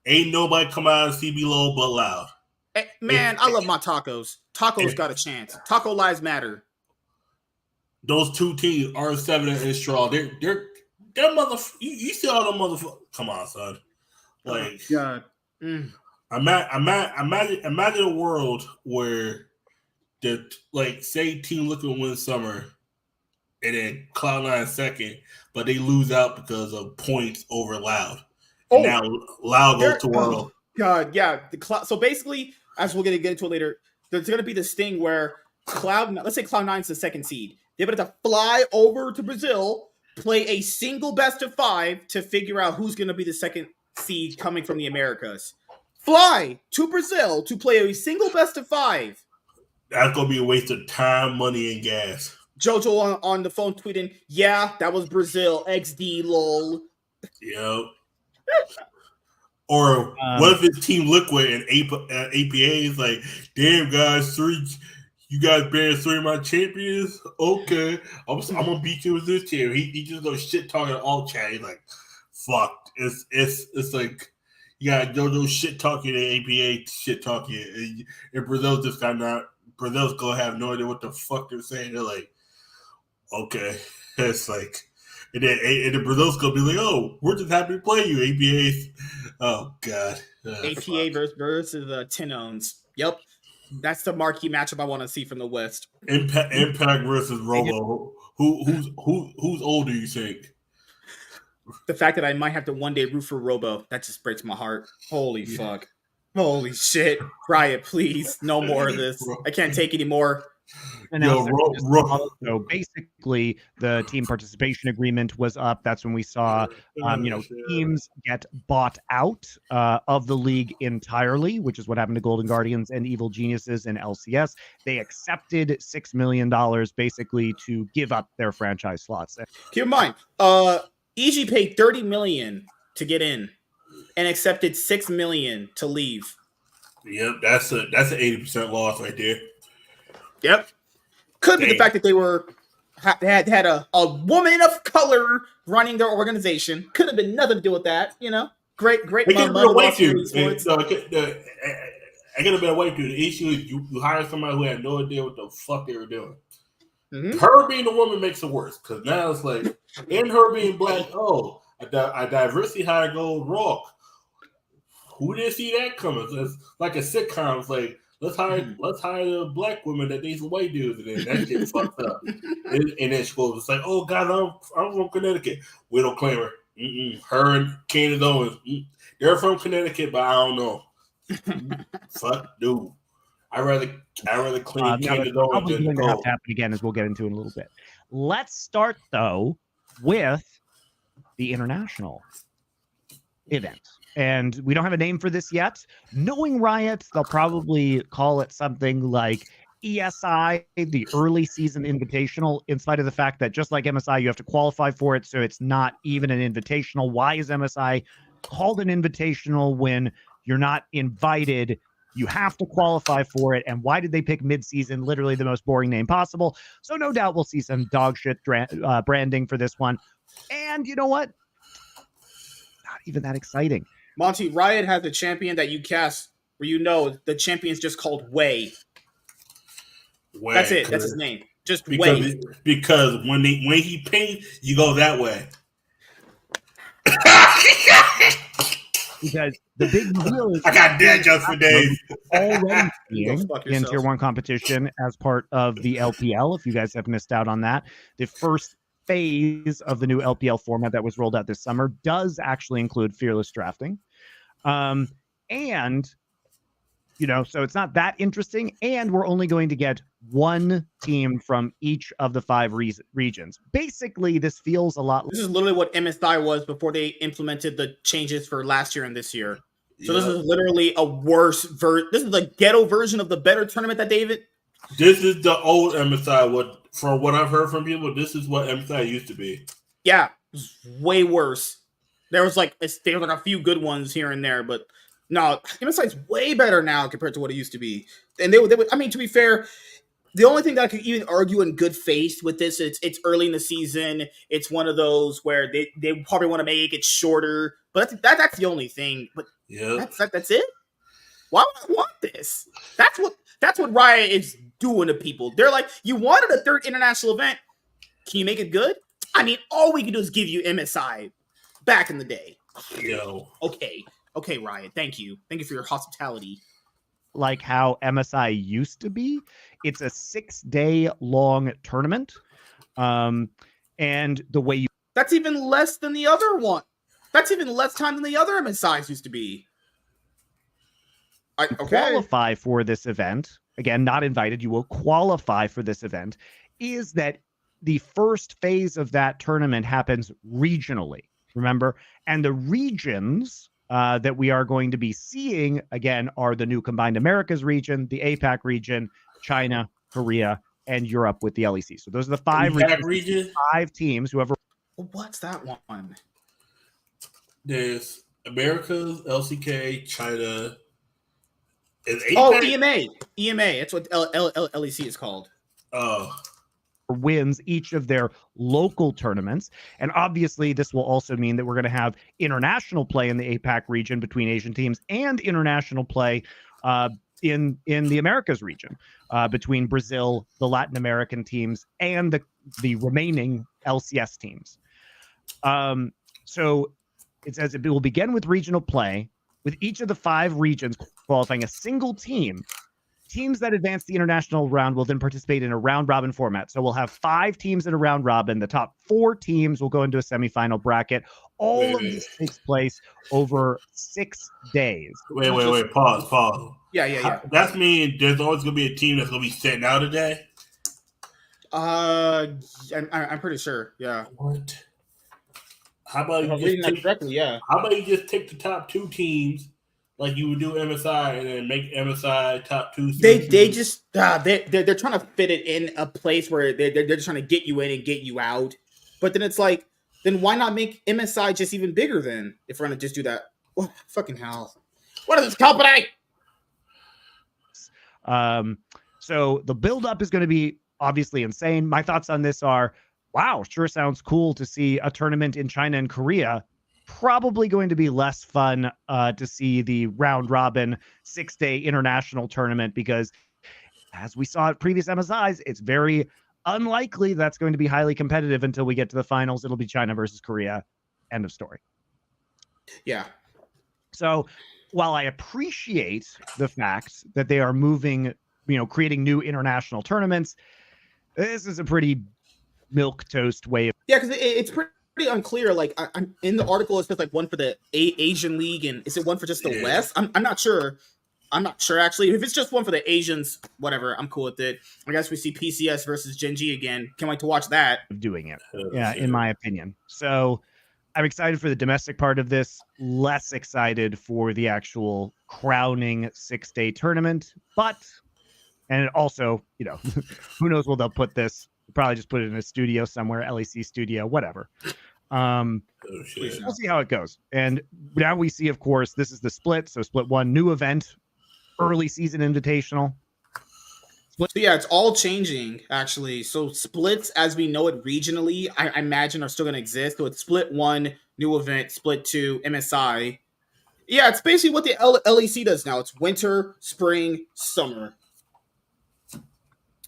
Ain't nobody come out of CB Low but Loud. Man, I love my tacos. Tacos got a chance. Taco lives matter. Those 2 teams, R7 and Straw, they're motherfuckers. You see all them motherfuckers. Come on, son. Like, God. Imagine a world where say Team Liquid wins summer, and then Cloud9 second, but they lose out because of points over Loud. And now Loud goes to World. God, yeah. So basically, as we're gonna get into it later, there's gonna be this thing where let's say Cloud9's the second seed. They're going to fly over to Brazil, play a single best of 5 to figure out who's going to be the second seed coming from the Americas. Fly to Brazil to play a single best of 5. That's going to be a waste of time, money, and gas. Jojo on the phone tweeting, yeah, that was Brazil, XD, lol. Yep. Or what if it's Team Liquid and APA is like, damn, guys, you guys banned 3 of my champions? Okay. I'm going to beat you with this team. He just goes shit talking all chat. He's like, fuck. It's like, you got JoJo shit talking and APA shit talking. And Brazil's just Brazil's going to have no idea what the fuck they're saying. They're like, okay. It's like, and then Brazil's going to be like, oh, we're just happy to play you, APA's. Oh, God. APA versus Tinons. Yep. That's the marquee matchup I want to see from the West. Impact versus Robo. Who's older, you think? The fact that I might have to one day root for Robo, that just breaks my heart. Holy fuck. Holy shit. Riot, please. No more of this. I can't take any more. So basically, the team participation agreement was up. That's when we saw, teams get bought out of the league entirely, which is what happened to Golden Guardians and Evil Geniuses in LCS. They accepted $6 million basically to give up their franchise slots. Keep in mind, EG paid $30 million to get in and accepted $6 million to leave. Yep, that's an 80% loss right there. Yep. Could be the fact that they had a woman of color running their organization. Could have been nothing to do with that, Great. They get a real white dude. I get a better white dude. The issue is you hire somebody who had no idea what the fuck they were doing. Mm-hmm. Her being a woman makes it worse because now it's like, and her being black. Oh, a diversity hire goes wrong. Who didn't see that coming? It's like a sitcom. It's like, let's hire the black women that these white dudes, and then that gets fucked up. And then she goes, it's like, oh God, I'm from Connecticut. We don't claim her. Her and Candace Owens, they're from Connecticut, but I don't know. Fuck, dude. I rather claim Candace Owens than going to have to happen again, as we'll get into in a little bit. Let's start though with the international event. And we don't have a name for this yet. Knowing Riot, they'll probably call it something like ESI, the early season invitational, in spite of the fact that just like MSI, you have to qualify for it, so it's not even an invitational. Why is MSI called an invitational when you're not invited? You have to qualify for it. And why did they pick mid-season? Literally the most boring name possible. So no doubt we'll see some dog shit branding for this one. And you know what? Not even that exciting. Monty, Riot has a champion that you cast where the champion's just called Way. That's it. That's his name. Just Way. Because when he pings, you go that way. Because the big deal is I got dead just for days. Already being in Tier 1 competition as part of the LPL, if you guys have missed out on that. The first phase of the new LPL format that was rolled out this summer does actually include fearless drafting. And, so it's not that interesting. And we're only going to get one team from each of the 5 regions. Basically, this feels a lot. This is literally what MSI was before they implemented the changes for last year and this year. So this is literally a worse version. This is the ghetto version of the better tournament that David. This is the old MSI. From what I've heard from people, this is what MSI used to be. Yeah, it's way worse. There was like a few good ones here and there, but no, MSI is way better now compared to what it used to be. And they would. I mean, to be fair, the only thing that I could even argue in good faith with this, it's early in the season. It's one of those where they probably want to make it shorter, but that's the only thing. But that's it. Why would I want this? That's what Riot is doing to people. They're like, you wanted a third international event. Can you make it good? I mean, all we can do is give you MSI back in the day. Yo. Okay, Riot. Thank you for your hospitality. Like how MSI used to be, it's a 6-day long tournament, and the way you that's even less than the other one. That's even less time than the other MSIs used to be. Qualify for this event, again, not invited, you will qualify for this event, is that the first phase of that tournament happens regionally, remember? And the regions that we are going to be seeing, again, are the new Combined Americas region, the APAC region, China, Korea, and Europe with the LEC. So those are the 5 regions, 5 teams, whoever. What's that one? There's Americas, LCK, China. EMA. That's what LEC is called. Wins each of their local tournaments. And obviously, this will also mean that we're going to have international play in the APAC region between Asian teams and international play in the Americas region between Brazil, the Latin American teams, and the remaining LCS teams. So it says it will begin with regional play, with each of the 5 regions qualifying a single team. Teams that advance the international round will then participate in a round-robin format. So we'll have 5 teams in a round-robin. The top 4 teams will go into a semifinal bracket. All of this takes place over 6 days. Wait. Pause. Yeah. That means there's always going to be a team that's going to be sitting out a day? I'm pretty sure, yeah. What? How about you How about you just take the top 2 teams like you would do MSI and then make MSI top 2? They just they're trying to fit it in a place where they're just trying to get you in and get you out. But then it's like, then why not make MSI just even bigger then if we're gonna just do that? What fucking hell? What is this company? So the build-up is going to be obviously insane. My thoughts on this are, wow, sure sounds cool to see a tournament in China and Korea. Probably going to be less fun to see the round-robin 6-day international tournament because, as we saw at previous MSIs, it's very unlikely that's going to be highly competitive until we get to the finals. It'll be China versus Korea. End of story. Yeah. So while I appreciate the fact that they are moving, creating new international tournaments, this is a pretty milquetoast way of. Yeah, because it's pretty unclear. Like, I'm in the article, it's just like one for the Asian League, and is it one for just the West? I'm not sure. I'm not sure, actually. If it's just one for the Asians, whatever, I'm cool with it. I guess we see PCS versus Gen G again. Can't wait to watch that. Doing it, in my opinion. So I'm excited for the domestic part of this, less excited for the actual crowning 6-day tournament. And also, who knows where they'll put this. Probably just put it in a studio somewhere, LEC studio, whatever. We'll see how it goes. And now we see, of course, this is the split. So split 1, new event, early season invitational. So yeah, it's all changing, actually. So splits, as we know it regionally, I imagine are still going to exist. So it's split 1, new event, split 2, MSI. Yeah, it's basically what the LEC does now. It's winter, spring, summer.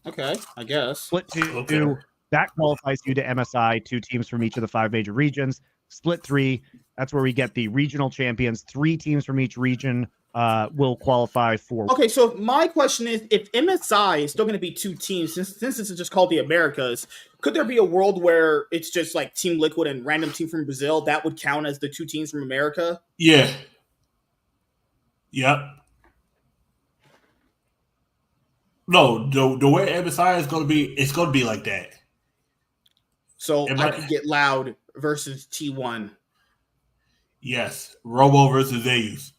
Okay, I guess. Split 2, that qualifies you to MSI, 2 teams from each of the 5 major regions. Split 3, that's where we get the regional champions. 3 teams from each region will qualify for. Okay, so my question is, if MSI is still going to be 2 teams, since this is just called the Americas, could there be a world where it's just like Team Liquid and random team from Brazil? That would count as the 2 teams from America? Yeah. Yep. No, the way MSI is going to be, it's going to be like that. So I could get Loud versus T1. Yes. Robo versus Zeus.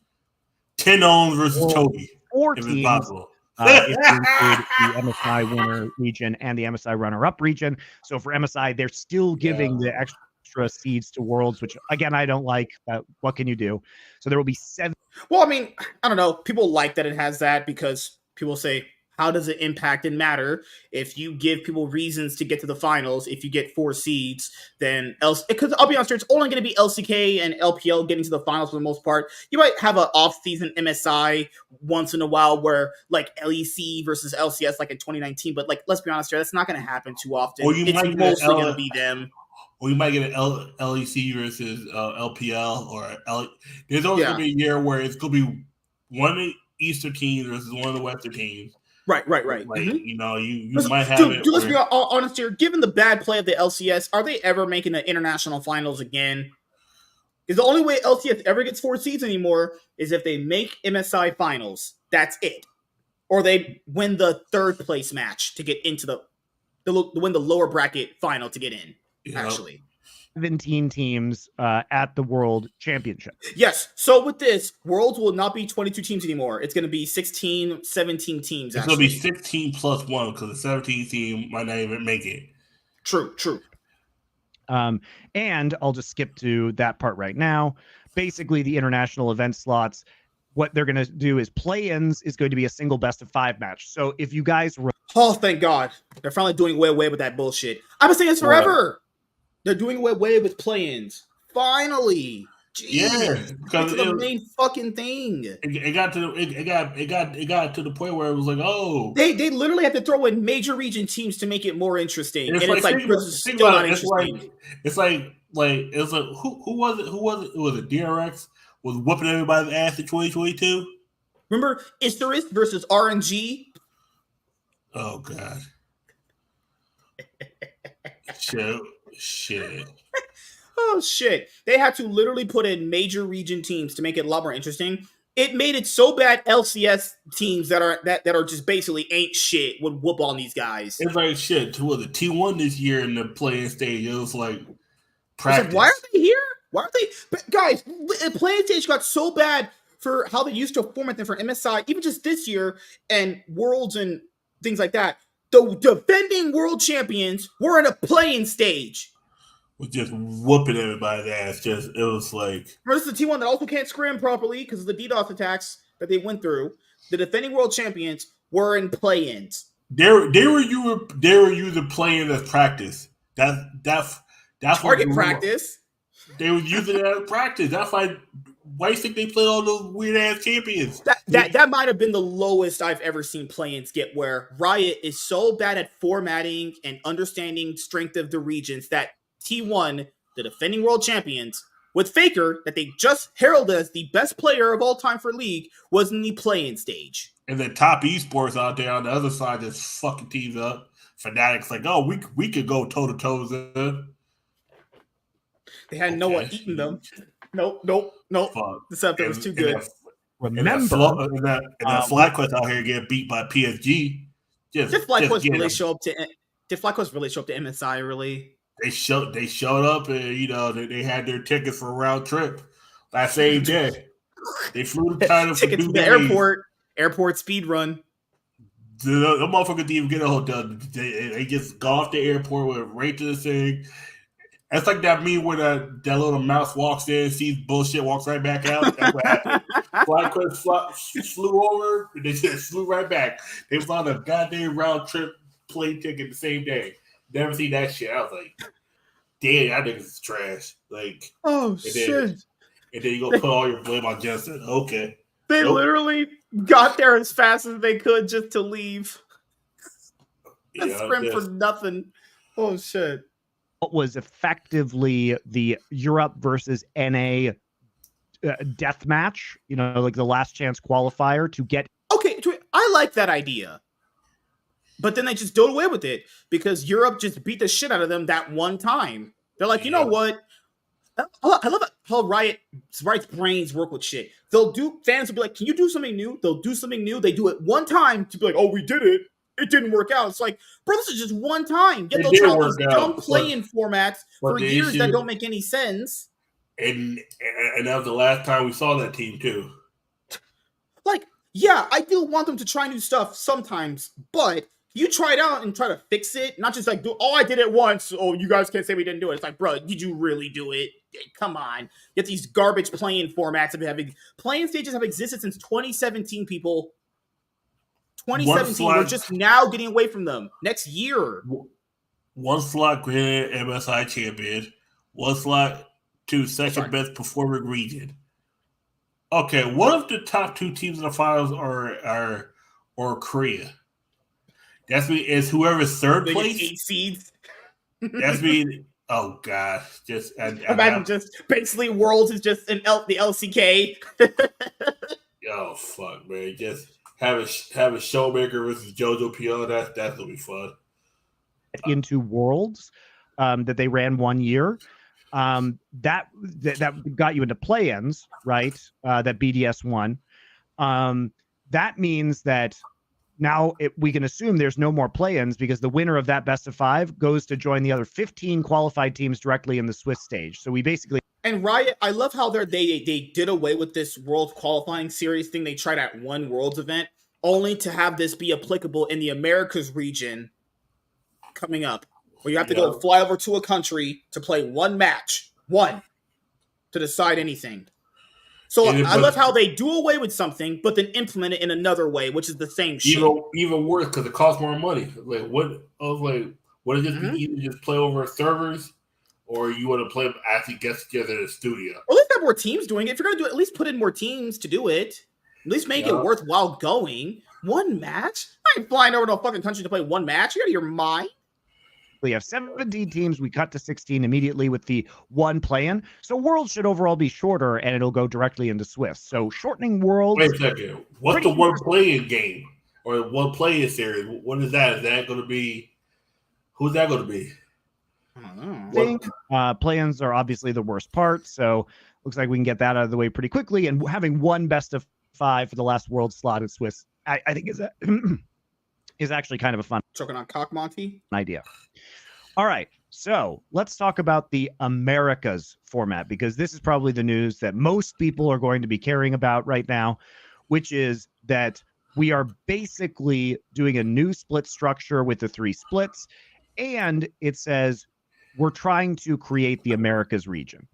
Ken Owens versus Toby. 4 If it's teams. possible. If you include the MSI winner region and the MSI runner-up region. So for MSI, they're still giving the extra seeds to Worlds, which again I don't like. What can you do? So there will be 7. Well, I mean, I don't know. People like that it has that because people say, how does it impact and matter if you give people reasons to get to the finals? If you get 4 seeds, then because I'll be honest, it's only going to be LCK and LPL getting to the finals for the most part. You might have an off-season MSI once in a while where like LEC versus LCS like in 2019, but like let's be honest here, that's not going to happen too often. Or you it's might mostly going to be them. Or you might get an LEC versus LPL, or there's always going to be a year where it's going to be one of the Eastern teams versus one of the Western teams. Right. Like, you know, you might have it. Dude, let's be honest here. Given the bad play of the LCS, are they ever making the international finals again? Is the only way LCS ever gets 4 seeds anymore is if they make MSI finals. That's it. Or they win the 3rd place match to get into win the lower bracket final to get in. Actually. 17 teams at the World Championship. Yes. So with this, Worlds will not be 22 teams anymore. It's going to be 16, 17 teams. It's going to be 16 plus 1 because the 17th team might not even make it. True. And I'll just skip to that part right now. Basically, the international event slots, what they're going to do is play-ins is going to be a single best of 5 match. So if you guys... Oh, thank God. They're finally doing away with that bullshit. I've been saying this forever. Right. They're doing away with play-ins. Finally. Jeez. Yeah. Because it's the main fucking thing. It got to the point where it was like, oh. They literally had to throw in major region teams to make it more interesting. And it's like still not interesting. It's like who was it? It was a DRX was whooping everybody's ass in 2022. Remember Isurus versus RNG? Oh God. Shit. Oh shit. They had to literally put in major region teams to make it a lot more interesting. It made it so bad LCS teams that are just basically ain't shit would whoop on these guys. It's like shit. Was it T1 this year in the playing stage? It was like practice. Like, why are they here? Why are they guys, the playing stage got so bad for how they used to format them for MSI, even just this year and Worlds and things like that. The defending world champions were in a playing stage. Was just whooping everybody's ass. It was like... This is the T1 that also can't scrim properly because of the DDoS attacks that they went through. The defending world champions were in play-ins. They were using play-ins as practice. That's target practice. They were using it as practice. That's why you think they played all those weird-ass champions? That might have been the lowest I've ever seen play-ins get, where Riot is so bad at formatting and understanding strength of the regions that T1, the defending world champions, with Faker, that they just heralded as the best player of all time for League, was in the play-in stage. And the top esports out there on the other side just fucking teams up. Fanatics like, oh, we could go toe-to-toes. They had no one eating them. Nope. Fuck. The stuff that was too good. Remember, that FlyQuest out here getting beat by PSG. Did FlyQuest really show up to MSI? Really? They showed up and they had their tickets for a round trip that same day. They flew to China for tickets to the airport speed run. The motherfuckers didn't even get a hotel. They just got off the airport, went right to the thing. It's like that meme where that little mouse walks in, sees bullshit, walks right back out. That's what happened. FlyQuest flew over, and they just flew right back. They was on a goddamn round trip plane ticket the same day. Never seen that shit. I was like, damn, that niggas is trash. Like, shit. And then you go put all your blame on Justin. Okay. They literally got there as fast as they could just to leave. A sprint for nothing. Oh, shit. What was effectively the Europe versus NA death match, like the last chance qualifier to get. Okay, I like that idea. But then they just did away with it because Europe just beat the shit out of them that one time. They're like, you know what? I love how Riot's brains work with shit. Fans will be like, can you do something new? They'll do something new. They do it one time to be like, oh, we did it. It didn't work out. It's like, bro, this is just one time. Yet they'll try these dumb play-in formats for years that don't make any sense. And that was the last time we saw that team too. Like, yeah, I do want them to try new stuff sometimes, but you try it out and try to fix it, not just like, oh, I did it once. Oh, you guys can't say we didn't do it. It's like, bro, did you really do it? Come on. Get these garbage playing formats of having playing stages have existed since 2017, people. 2017, we're just now getting away from them. Next year. One slot granted MSI champion, one slot to second best performing region. Okay, what if the top 2 teams in the finals are Korea? That's me. Is whoever's third place 8 seeds. That's me. Oh god, just imagine just basically Worlds is just the LCK. Oh fuck, man! Just have a Showmaker versus JoJo PL. That's gonna be fun. Into Worlds that they ran 1 year. That got you into play-ins, right? That BDS won. That means that now we can assume there's no more play-ins because the winner of that best of 5 goes to join the other 15 qualified teams directly in the Swiss stage. So we basically... And Riot, I love how they did away with this World qualifying series thing they tried at one Worlds event, only to have this be applicable in the Americas region coming up, where you have to go fly over to a country to play one match, to decide anything. So I love how they do away with something, but then implement it in another way, which is the same shit. Even worse, because it costs more money. Like, what is this? Mm-hmm. Either just play over servers, or you want to play them actually get together in a studio? Or at least have more teams doing it. If you're going to do it, at least put in more teams to do it. At least make it worthwhile going. One match? I ain't flying over to a fucking country to play one match. You out of your mind? We have 17 teams. We cut to 16 immediately with the one play-in. So Worlds should overall be shorter, and it'll go directly into Swiss. So shortening Worlds... Wait a second. What's the one play-in game? Or one play-in series? What is that? Is that going to be... Who's that going to be? I think play-ins are obviously the worst part, so looks like we can get that out of the way pretty quickly. And having one best of 5 for the last World slot in Swiss, I think is actually kind of a fun... Choking on cock, Monty? ...idea. All right, so let's talk about the Americas format, because this is probably the news that most people are going to be caring about right now, which is that we are basically doing a new split structure with the 3 splits, and it says we're trying to create the Americas region.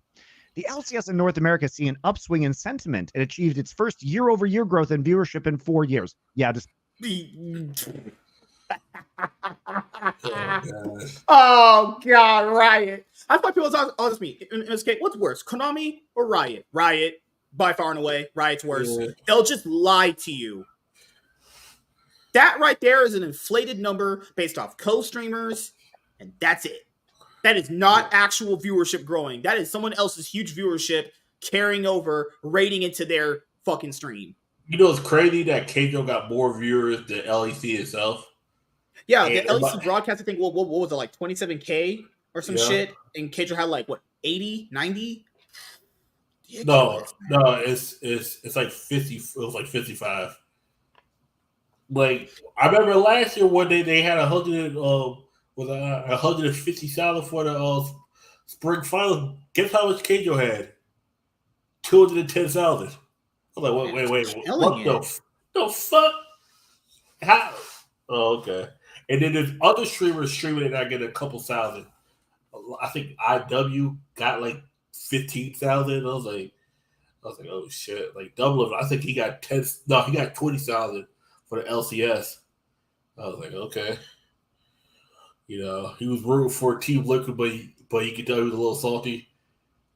The LCS in North America see an upswing in sentiment. It achieved its first year-over-year growth in viewership in 4 years. Yeah, just... Oh god, Riot. That's why people ask me in this case, what's worse, Konami or Riot? Riot, by far and away. Riot's worse. Yeah. They'll just lie to you. That right there is an inflated number based off co-streamers, and that's it. That is not actual viewership growing. That is someone else's huge viewership carrying over, rating into their fucking stream. You know, it's crazy that KYuGiOh got more viewers than LEC itself. Yeah, the LEC broadcast, I think, what was it, like 27K or some shit? And KYuGiOh had like, what, 80, 90? Yeah, no, it's like 50. It was like 55. Like, I remember last year one day they had 150,000 for the spring final. Guess how much KYuGiOh had? 210,000. I was like, wait, what the fuck? How? Oh, okay. And then there's other streamers streaming and I get a couple thousand. I think IW got like 15,000. I was like, oh shit, like double of it. I think he got 20,000 for the LCS. I was like, okay. You know, he was rooting for Team Liquid, but you could tell he was a little salty.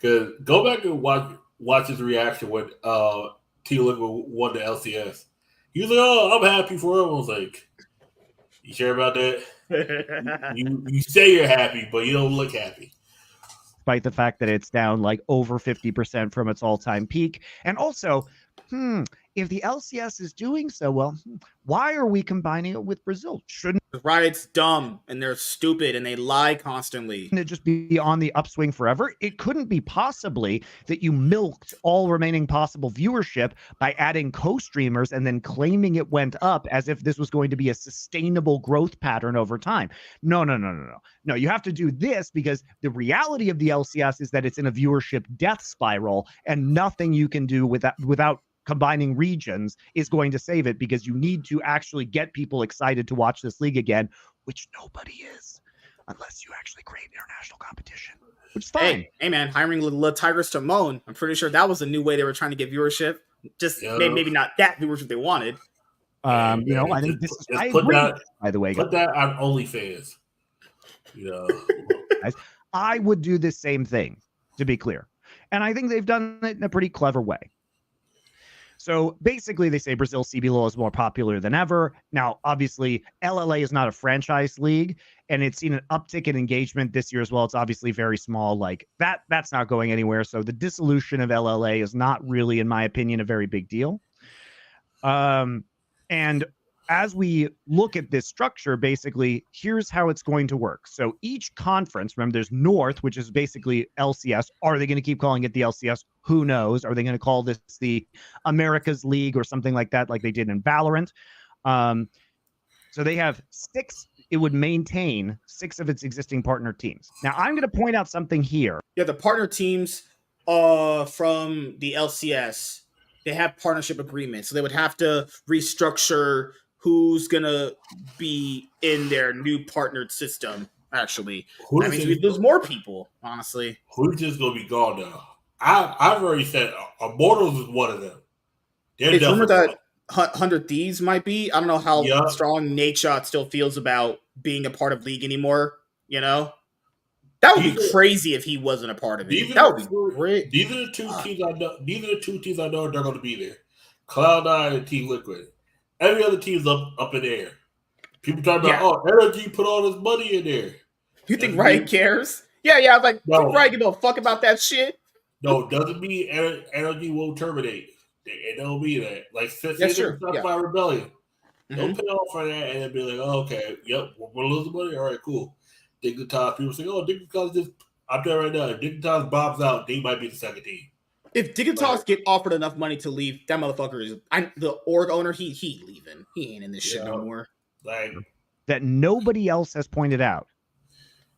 Cause go back and watch his reaction when Team Liquid won the LCS. He was like, oh, I'm happy for him. I was like, you sure about that? you say you're happy, but you don't look happy. Despite the fact that it's down like over 50% from its all-time peak. And also, if the LCS is doing so well, why are we combining it with Brazil? Shouldn't Riot's dumb and they're stupid and they lie constantly. It just be on the upswing forever? It couldn't be possibly that you milked all remaining possible viewership by adding co-streamers and then claiming it went up as if this was going to be a sustainable growth pattern over time. No. No, you have to do this because the reality of the LCS is that it's in a viewership death spiral and nothing you can do without combining regions is going to save it, because you need to actually get people excited to watch this league again, which nobody is unless you actually create international competition, which is fine. Hey man, hiring Le Tigers to moan. I'm pretty sure that was a new way they were trying to get viewership. Just maybe not that viewership they wanted. I think this is, I agree, by the way, put that on OnlyFans. Guys, I would do the same thing, to be clear. And I think they've done it in a pretty clever way. So basically, they say Brazil CBLOL is more popular than ever. Now, obviously, LLA is not a franchise league, and it's seen an uptick in engagement this year as well. It's obviously very small. Like that's not going anywhere. So the dissolution of LLA is not really, in my opinion, a very big deal. And as we look at this structure, basically, here's how it's going to work. So each conference, remember, there's North, which is basically LCS. Are they going to keep calling it the LCS? Who knows? Are they going to call this the America's League or something like that, like they did in Valorant? So they have 6. It would maintain 6 of its existing partner teams. Now, I'm going to point out something here. Yeah, the partner teams from the LCS, they have partnership agreements. So they would have to restructure who's going to be in their new partnered system, actually. That means we lose more people, honestly. Who's just going to be gone now? I've already said Immortals is one of them. It's rumored that 100 Thieves might be. I don't know how strong Nate Shot still feels about being a part of League anymore, That would be crazy if he wasn't a part of it. That would be great. These are the two teams I know. These are the 2 teams I know they're going to be there. Cloud9 and Team Liquid. Every other team's up in the air. People talking about, NRG put all this money in there. You think Riot cares? Yeah. I was like, no. Riot give a fuck about that shit? No, doesn't mean NRG won't terminate. It don't mean that. Like, since they're stuck by Rebellion, they'll pay off for that and then be like, oh, okay, yep, we're going to lose the money? All right, cool. Dignitas, people say, oh, Dignitas just, I'm there right now. If Dignitas bombs out, they might be the second team. If Dignitas get offered enough money to leave, that motherfucker is the org owner. He leaving. He ain't in this shit no more. Like that nobody else has pointed out,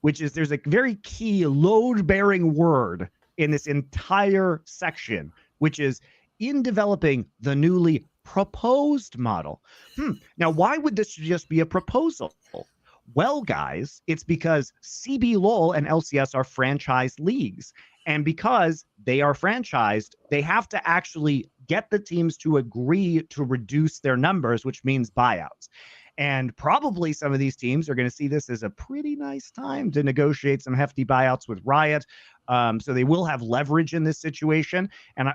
which is there's a very key load-bearing word in this entire section, which is in developing the newly proposed model. Now, why would this just be a proposal? Well, guys, it's because CBLOL and LCS are franchise leagues. And because they are franchised, they have to actually get the teams to agree to reduce their numbers, which means buyouts. And probably some of these teams are going to see this as a pretty nice time to negotiate some hefty buyouts with Riot. So they will have leverage in this situation. And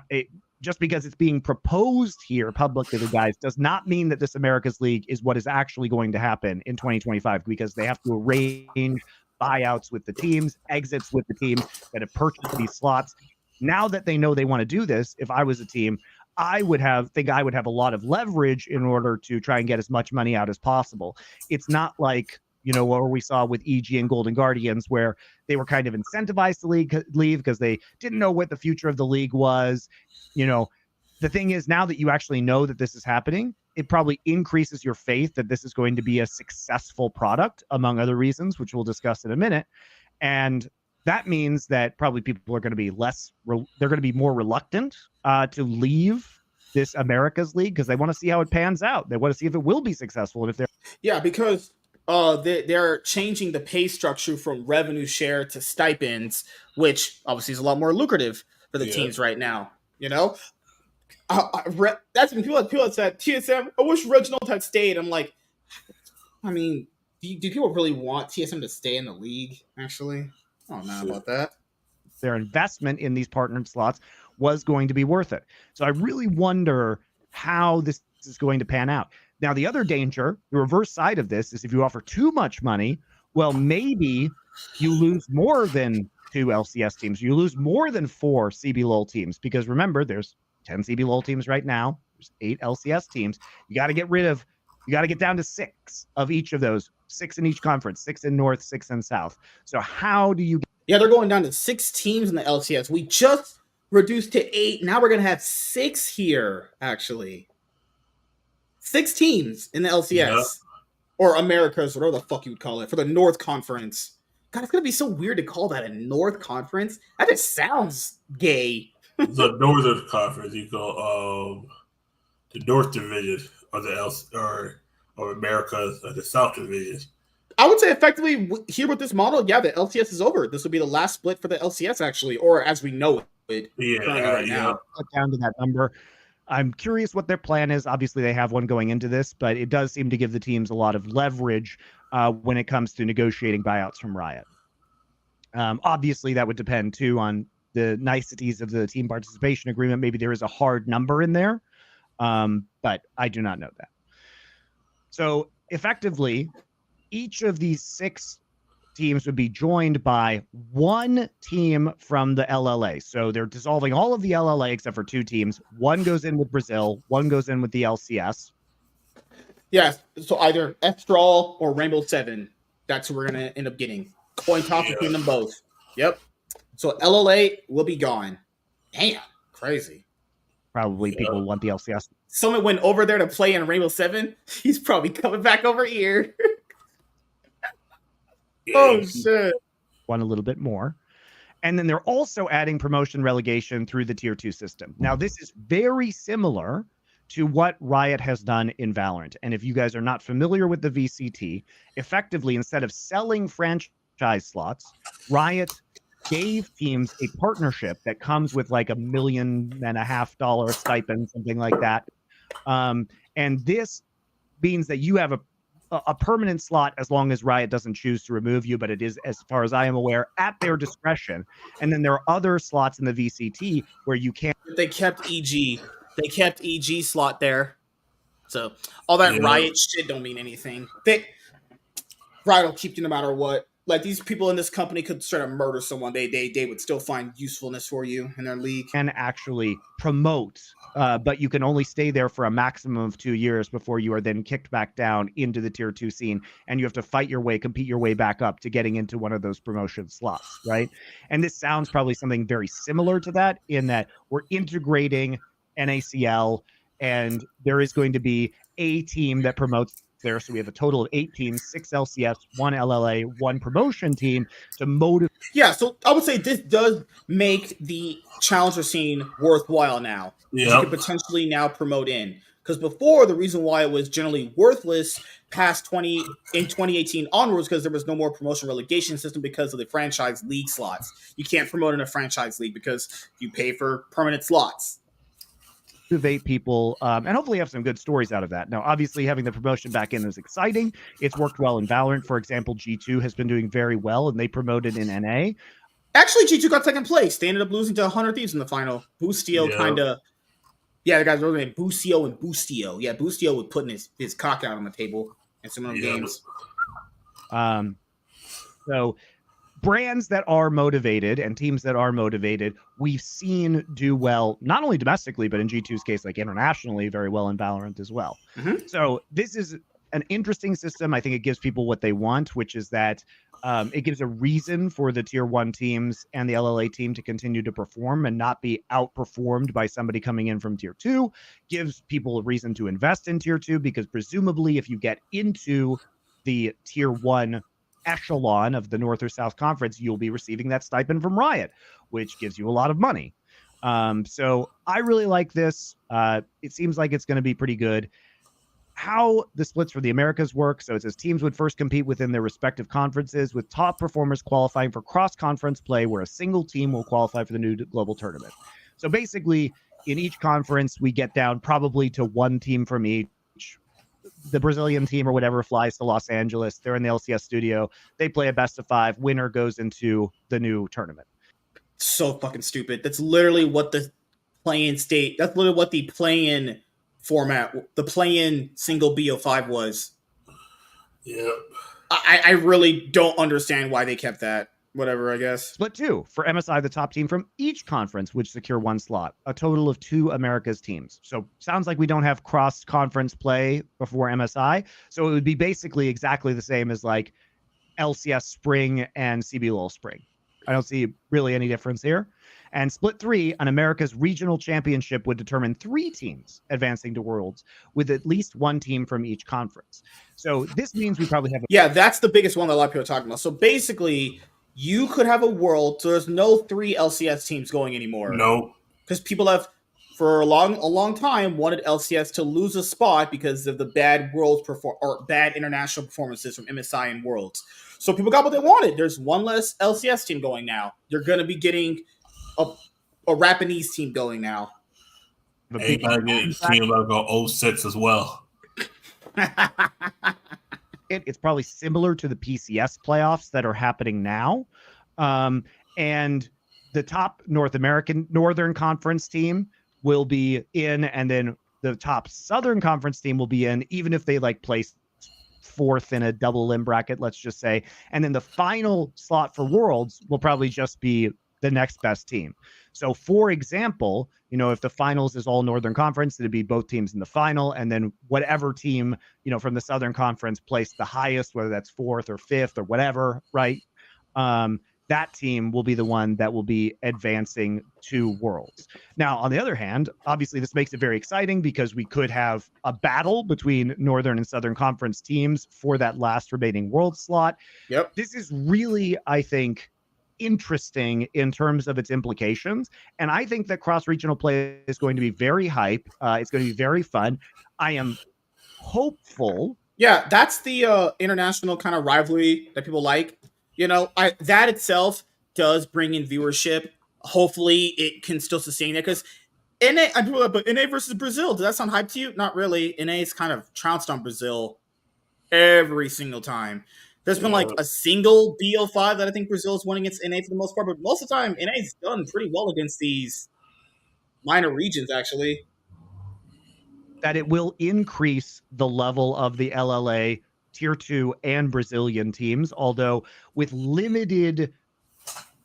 just because it's being proposed here publicly, guys, does not mean that this America's League is what is actually going to happen in 2025, because they have to arrange buyouts with the teams, exits with the teams that have purchased these slots. Now that they know they want to do this, if I was a team, I would have a lot of leverage in order to try and get as much money out as possible. It's not like, what we saw with EG and Golden Guardians, where they were kind of incentivized to leave because they didn't know what the future of the league was. The thing is, now that you actually know that this is happening, it probably increases your faith that this is going to be a successful product, among other reasons, which we'll discuss in a minute. And that means that probably people are going to be they're going to be more reluctant to leave this America's League, because they want to see how it pans out. They want to see if it will be successful. And if they're because they're changing the pay structure from revenue share to stipends, which obviously is a lot more lucrative for the teams right now. That's when people have said, TSM, I wish Reginald had stayed. I'm like, I mean, do people really want TSM to stay in the league, actually? I don't know about that. Their investment in these partnered slots was going to be worth it. So I really wonder how this is going to pan out. Now, the other danger, the reverse side of this, is if you offer too much money, well, maybe you lose more than 2 LCS teams. You lose more than 4 CBLOL teams, because remember, there's 10 CBLOL teams right now. There's 8 LCS teams. You got to get down to 6 of each of those, 6 in each conference, 6 in North, 6 in South. So how do you... Yeah, they're going down to 6 teams in the LCS. We just reduced to 8. Now we're going to have 6 here, actually. 6 teams in the LCS. Or Americas, whatever the fuck you would call it, for the North Conference. God, it's going to be so weird to call that a North Conference. That just sounds gay. The Northern Conference, you go, the North Division of the or Americas or the South Division. I would say effectively here with this model, yeah, the LCS is over. This will be the last split for the LCS actually, or as we know it currently right now. Put down to that number. I'm curious what their plan is. Obviously, they have one going into this, but it does seem to give the teams a lot of leverage when it comes to negotiating buyouts from Riot. Obviously, that would depend too on the niceties of the team participation agreement. Maybe there is a hard number in there, but I do not know that. So effectively, each of these 6 teams would be joined by one team from the LLA. So they're dissolving all of the LLA except for 2 teams. One goes in with Brazil, one goes in with the LCS. Yes, so either F-Straw or Rainbow 7. That's who we're going to end up getting. Coin toss between them both. Yep. So LLA will be gone. Damn, crazy. Probably people want the LCS. Someone went over there to play in Rainbow 7. He's probably coming back over here. Oh, shit. Want a little bit more. And then they're also adding promotion relegation through the Tier 2 system. Now, this is very similar to what Riot has done in Valorant. And if you guys are not familiar with the VCT, effectively, instead of selling franchise slots, Riot gave teams a partnership that comes with like $1.5 million stipend, something like that. And this means that you have a permanent slot as long as Riot doesn't choose to remove you, but it is, as far as I am aware, at their discretion. And then there are other slots in the VCT where you can't. They kept EG. They kept EG slot there. So all that Riot shit don't mean anything. Riot will keep you no matter what. Like, these people in this company could sort of murder someone. They would still find usefulness for you in their league. And actually promote, but you can only stay there for a maximum of 2 years before you are then kicked back down into the Tier 2 scene. And you have to fight your way, compete your way back up to getting into one of those promotion slots, right? And this sounds probably something very similar to that, in that we're integrating NACL, and there is going to be a team that promotes there. So we have a total of 8 teams, 6 LCS, 1 LLA, 1 promotion team to motivate. Yeah, so I would say this does make the challenger scene worthwhile now. You could potentially now promote in. Because before, the reason why it was generally worthless past 2018 onwards, because there was no more promotion relegation system because of the franchise league slots. You can't promote in a franchise league because you pay for permanent slots. Motivate people and hopefully have some good stories out of that. Now, obviously, having the promotion back in is exciting. It's worked well in Valorant. For example, G2 has been doing very well, and they promoted in NA. Actually, G2 got second place. They ended up losing to 100 Thieves in the final. Boostio kind of... Yeah, the guys were named Boostio and Boostio. Yeah, Boostio was putting his cock out on the table in some of the games. So brands that are motivated and teams that are motivated, we've seen do well, not only domestically, but in G2's case, like internationally, very well in Valorant as well. So this is an interesting system. I think it gives people what they want, which is that it gives a reason for the Tier 1 teams and the LLA team to continue to perform and not be outperformed by somebody coming in from Tier 2. Gives people a reason to invest in Tier 2, because presumably if you get into the Tier 1 echelon of the North or South Conference, you'll be receiving that stipend from Riot, which gives you a lot of money. So I really like this. It seems like it's going to be pretty good. How the splits for the Americas work. So it says teams would first compete within their respective conferences, with top performers qualifying for cross-conference play, where a single team will qualify for the new global tournament. So basically, in each conference, we get down probably to 1 team from each. The Brazilian team or whatever flies to Los Angeles. They're in the LCS studio. They play a best of 5. Winner goes into the new tournament. So fucking stupid. That's literally what the play-in state. That's literally what the play-in format, the play-in single BO5 was. Yep. I really don't understand why they kept that. Whatever, I guess. Split 2 for MSI, the top team from each conference would secure 1 slot, a total of 2 Americas teams. So sounds like we don't have cross-conference play before MSI. So it would be basically exactly the same as like LCS Spring and CBLOL Spring. I don't see really any difference here. And split 3, an America's regional championship would determine 3 teams advancing to Worlds, with at least 1 team from each conference. So this means we probably have... Yeah, that's the biggest one that a lot of people are talking about. So basically, you could have a world, so there's no 3 LCS teams going anymore. No. Because people have for a long time wanted LCS to lose a spot because of the bad bad international performances from MSI and Worlds. So people got what they wanted. There's one less LCS team going now. You're going to be getting a Japanese team going now. Anybody get a team about go 06 as well. It's probably similar to the PCS playoffs that are happening now. And the top Northern Conference team will be in, and then the top Southern Conference team will be in, even if they like place fourth in a double limb bracket, let's just say. And then the final slot for Worlds will probably just be the next best team. So for example, if the finals is all Northern Conference, it'd be both teams in the final, and then whatever team, from the Southern Conference placed the highest, whether that's fourth or fifth or whatever, right? That team will be the one that will be advancing to Worlds. Now, on the other hand, obviously this makes it very exciting because we could have a battle between Northern and Southern Conference teams for that last remaining World slot. Yep. This is really, I think, interesting in terms of its implications. And I think that cross-regional play is going to be very hype. It's going to be very fun. I am hopeful. Yeah, that's the international kind of rivalry that people like. That itself does bring in viewership. Hopefully, it can still sustain it because NA versus Brazil, does that sound hype to you? Not really. NA's kind of trounced on Brazil every single time. There's been like a single BO5 that I think Brazil is winning against NA for the most part, but most of the time, NA's done pretty well against these minor regions, actually. That it will increase the level of the LLA Tier 2 and Brazilian teams, although with limited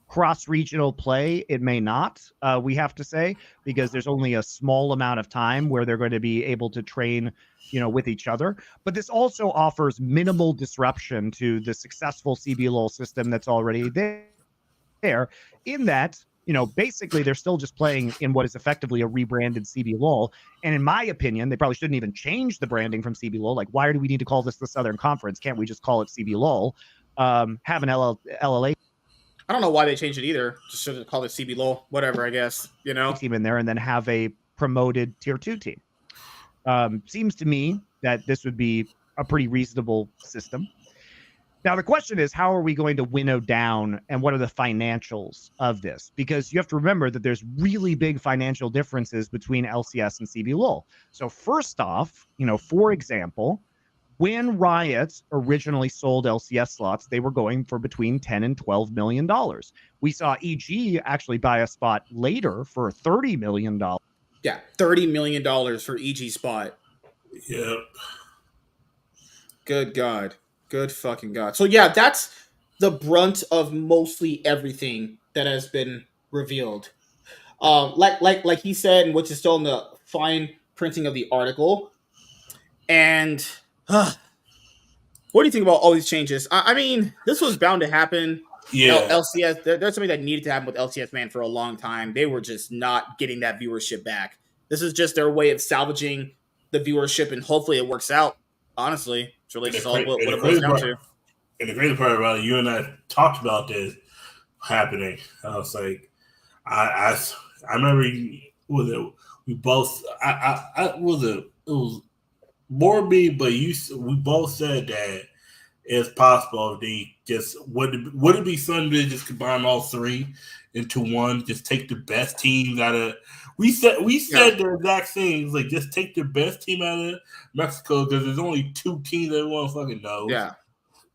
cross-regional play, it may not, we have to say, because there's only a small amount of time where they're going to be able to train, with each other. But this also offers minimal disruption to the successful CBLOL system that's already there, in that, basically they're still just playing in what is effectively a rebranded CBLOL. And in my opinion, they probably shouldn't even change the branding from CBLOL. Like, why do we need to call this the Southern Conference? Can't we just call it CBLOL? Have an LLA. I don't know why they changed it either. Just should have called it CBLOL. Whatever, I guess. Team in there and then have a promoted Tier 2 team. Seems to me that this would be a pretty reasonable system. Now, the question is, how are we going to winnow down and what are the financials of this? Because you have to remember that there's really big financial differences between LCS and CBLOL. So first off, for example, when Riot originally sold LCS slots, they were going for between $10 and $12 million. We saw EG actually buy a spot later for $30 million. Yeah, $30 million for EG spot. Yep. Good God. Good fucking God. So yeah, that's the brunt of mostly everything that has been revealed. Like he said, and which is still in the fine printing of the article. And what do you think about all these changes? I mean, this was bound to happen. Yeah. LCS, there's something that needed to happen with LCS, man, for a long time. They were just not getting that viewership back. This is just their way of salvaging the viewership, and hopefully it works out. Honestly, it's really just all what it boils down to. And the great part about it, you and I talked about this happening. I was like, I remember, we both, it was more me, but we both said that it's possible if they just, would it be fun to just combine all three into one, just take the best teams out of, we said the exact things, like just take the best team out of Mexico because there's only two teams that everyone fucking knows. Yeah.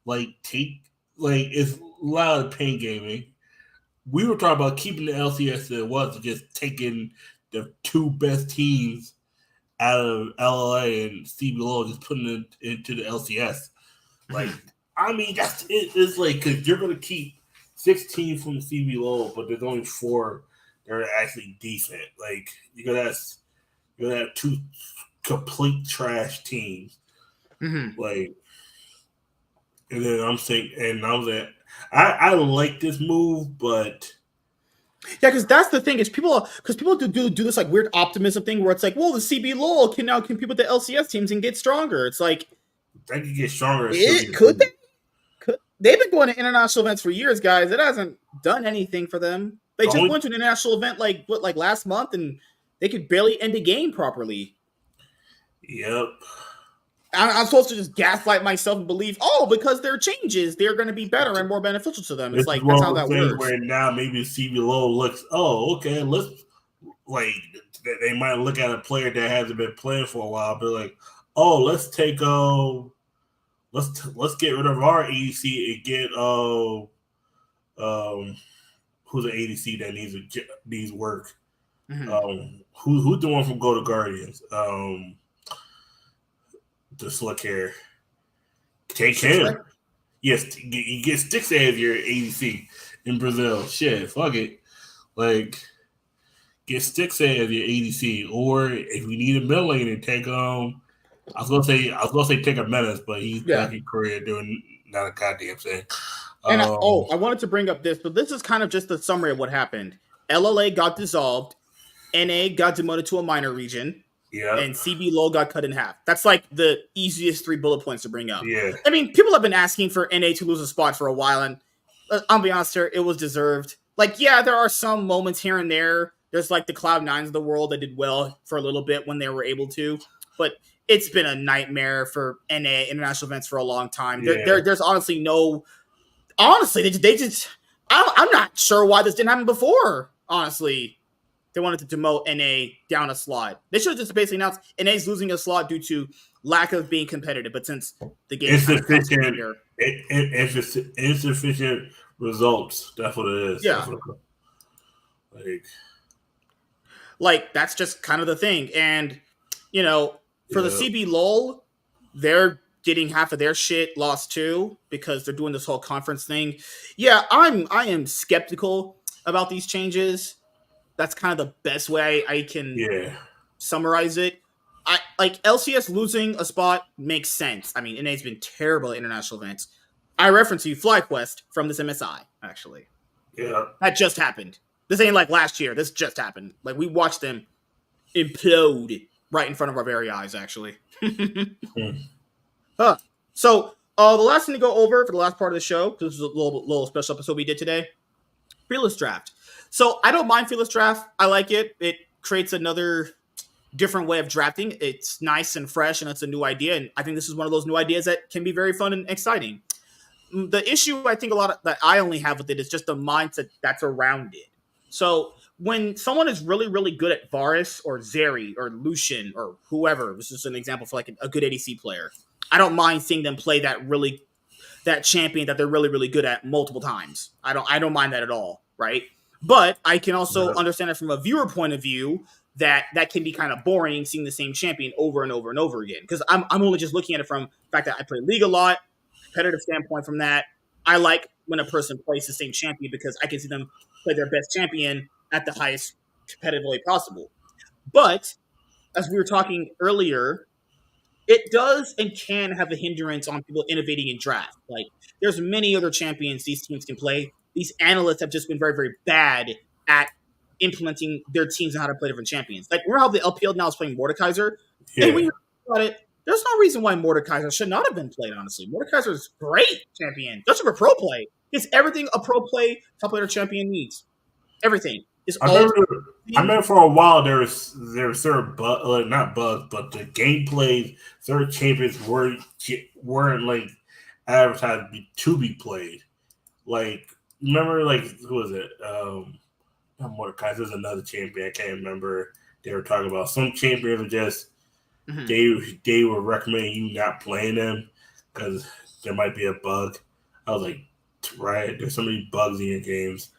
It's a lot of pain gaming. We were talking about keeping the LCS as it was, and just taking the two best teams out of LLA and CBLOL, just putting it into the LCS. Like, I mean, that's it. It's like, because you're going to keep 6 teams from the CBLOL, but there's only 4 that are actually decent. Like, you're going to have 2 complete trash teams. Mm-hmm. Like, and then I'm saying, and I was like, I like this move, but yeah, because that's the thing is people do this like weird optimism thing where it's like, well, the CBLOL can now compete with the LCS teams and get stronger. It's like they can get stronger. Could they? They've been going to international events for years, guys. It hasn't done anything for them. They just went to an international event like last month, and They could barely end a game properly. Yep. I'm supposed to just gaslight myself and believe, because their changes, they're going to be better and more beneficial to them. It's This like, is that's one how of the that things works. where now maybe CB Low looks, okay, let's like they might look at a player that hasn't been playing for a while, but like, let's take let's get rid of our ADC and get who's an ADC that needs work. Mm-hmm. Who's the one from Go to Guardians? The slick hair. Take him. Yes, you get Sticks as your ADC in Brazil. Shit, fuck it. Like, get Sticks as your ADC, or if we need a mid lane and take I was gonna say take a Menace, but he's back in Korea doing not a goddamn thing. And I wanted to bring up this, but this is kind of just the summary of what happened. LLA got dissolved, NA got demoted to a minor region. Yeah, and CB Low got cut in half. That's like the easiest 3 bullet points to bring up. Yeah, I mean, people have been asking for NA to lose a spot for a while, and I'll be honest here, it was deserved. Like, yeah, there are some moments here and there. There's like the Cloud9s of the world that did well for a little bit when they were able to, but it's been a nightmare for NA international events for a long time. Yeah. There's honestly they just. I'm not sure why this didn't happen before. Honestly. They wanted to demote NA down a slot. They should have just basically announced NA's losing a slot due to lack of being competitive. But since the game is insufficient results, that's what it is. Yeah, like that's just kind of the thing. And for the CB LOL, they're getting half of their shit lost too because they're doing this whole conference thing. Yeah, I am skeptical about these changes. That's kind of the best way I can summarize it. I like LCS losing a spot makes sense. I mean, NA's been terrible at international events. I reference you FlyQuest from this MSI, actually. Yeah. That just happened. This ain't like last year. This just happened. Like, we watched them implode right in front of our very eyes, actually. So, the last thing to go over for the last part of the show, because this is a little special episode we did today, Fearless Draft. So I don't mind Fearless Draft. I like it. It creates another different way of drafting. It's nice and fresh, and it's a new idea. And I think this is one of those new ideas that can be very fun and exciting. The issue I think that I only have with it is just the mindset that's around it. So when someone is really, really good at Varus or Zeri or Lucian or whoever, this is an example for like a good ADC player, I don't mind seeing them play that champion that they're really, really good at multiple times. I don't mind that at all, right? But I can also understand it from a viewer point of view that can be kind of boring seeing the same champion over and over and over again. Because I'm only just looking at it from the fact that I play League a lot, competitive standpoint from that. I like when a person plays the same champion because I can see them play their best champion at the highest competitive way possible. But as we were talking earlier, it does and can have a hindrance on people innovating in draft. Like, there's many other champions these teams can play. These analysts have just been very, very bad at implementing their teams and how to play different champions. Like, remember how the LPL now is playing Mordekaiser? Yeah. And when you think about it, there's no reason why Mordekaiser should not have been played, honestly. Mordekaiser is great champion. Just for pro play. It's everything a pro play top laner champion needs. Everything. I remember for a while there was certain not bugs, but the gameplay, certain champions weren't like advertised to be played. Like, remember, like, who was it? Not Mordecai. There's another champion. I can't remember. They were talking about some champions were just they were recommending you not playing them because there might be a bug. I was like, right? There's so many bugs in your games.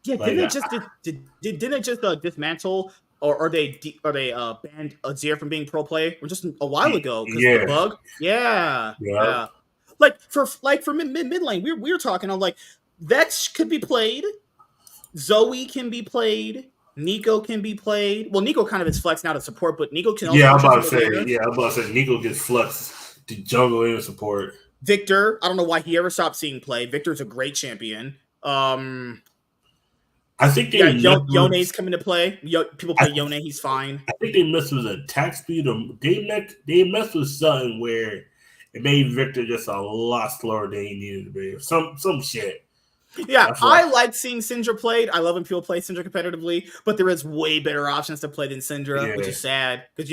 Yeah, like, didn't it just dismantle or they banned Azir from being pro play just a while ago because of the bug? Yeah. Like for mid lane, we were talking. I'm like, that could be played. Zoe can be played. Nico can be played. Well, Nico kind of is flex now to support, but Nico can also. I'm about to say Nico gets flex to jungle and support. Victor, I don't know why he ever stopped seeing play. Victor's a great champion. I think Yone's coming to play. People play Yone. He's fine. I think they messed with attack speed. They messed with something where it made Victor just a lot slower than he needed to be. Some shit. Yeah, That's I why. like seeing Syndra played. I love when people play Syndra competitively, but there is way better options to play than Syndra, which Yeah. is sad because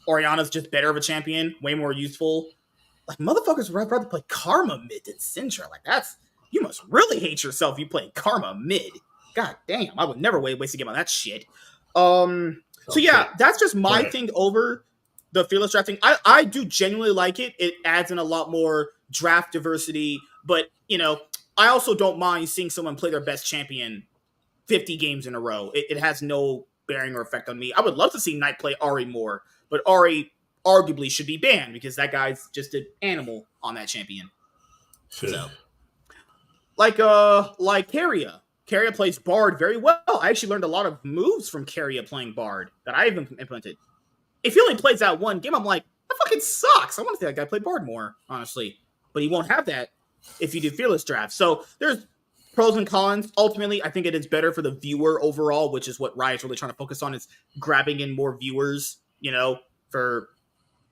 Oriana's just better of a champion, way more useful. Like motherfuckers would rather play Karma mid than Syndra. Like you must really hate yourself if you play Karma mid. God damn, I would never waste a game on that shit. So Okay. yeah, that's just my Right. thing over the fearless drafting. I do genuinely like it. It adds in a lot more draft diversity, but I also don't mind seeing someone play their best champion 50 games in a row. It has no bearing or effect on me. I would love to see Knight play Ari more, but Ari arguably should be banned because that guy's just an animal on that champion. So, like Keria. Keria plays Bard very well. I actually learned a lot of moves from Keria playing Bard that I even implemented. If he only plays that one game, I'm like, that fucking sucks. I want to see that guy play Bard more, honestly. But he won't have that if you do Fearless Draft. So there's pros and cons. Ultimately, I think it is better for the viewer overall, which is what Riot's really trying to focus on, is grabbing in more viewers, for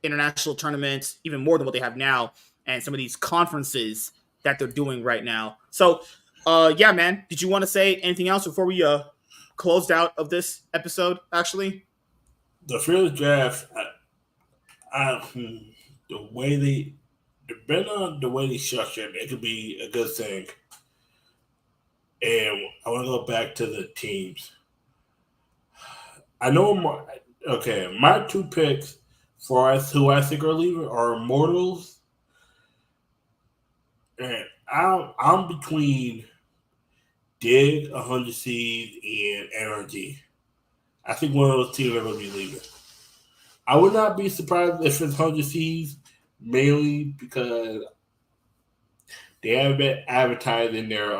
international tournaments, even more than what they have now, and some of these conferences that they're doing right now. So, yeah, man, did you want to say anything else before we closed out of this episode, actually? The Fearless Draft, the way they, depending on the way they structure it, it could be a good thing. And I want to go back to the teams. I know my two picks for us who I think are leaving are Immortals, and I'm between Dig, 100 Seed, and NRG. I think one of those teams are going to be leaving. I would not be surprised if it's 100 Seeds, mainly because they haven't been advertising their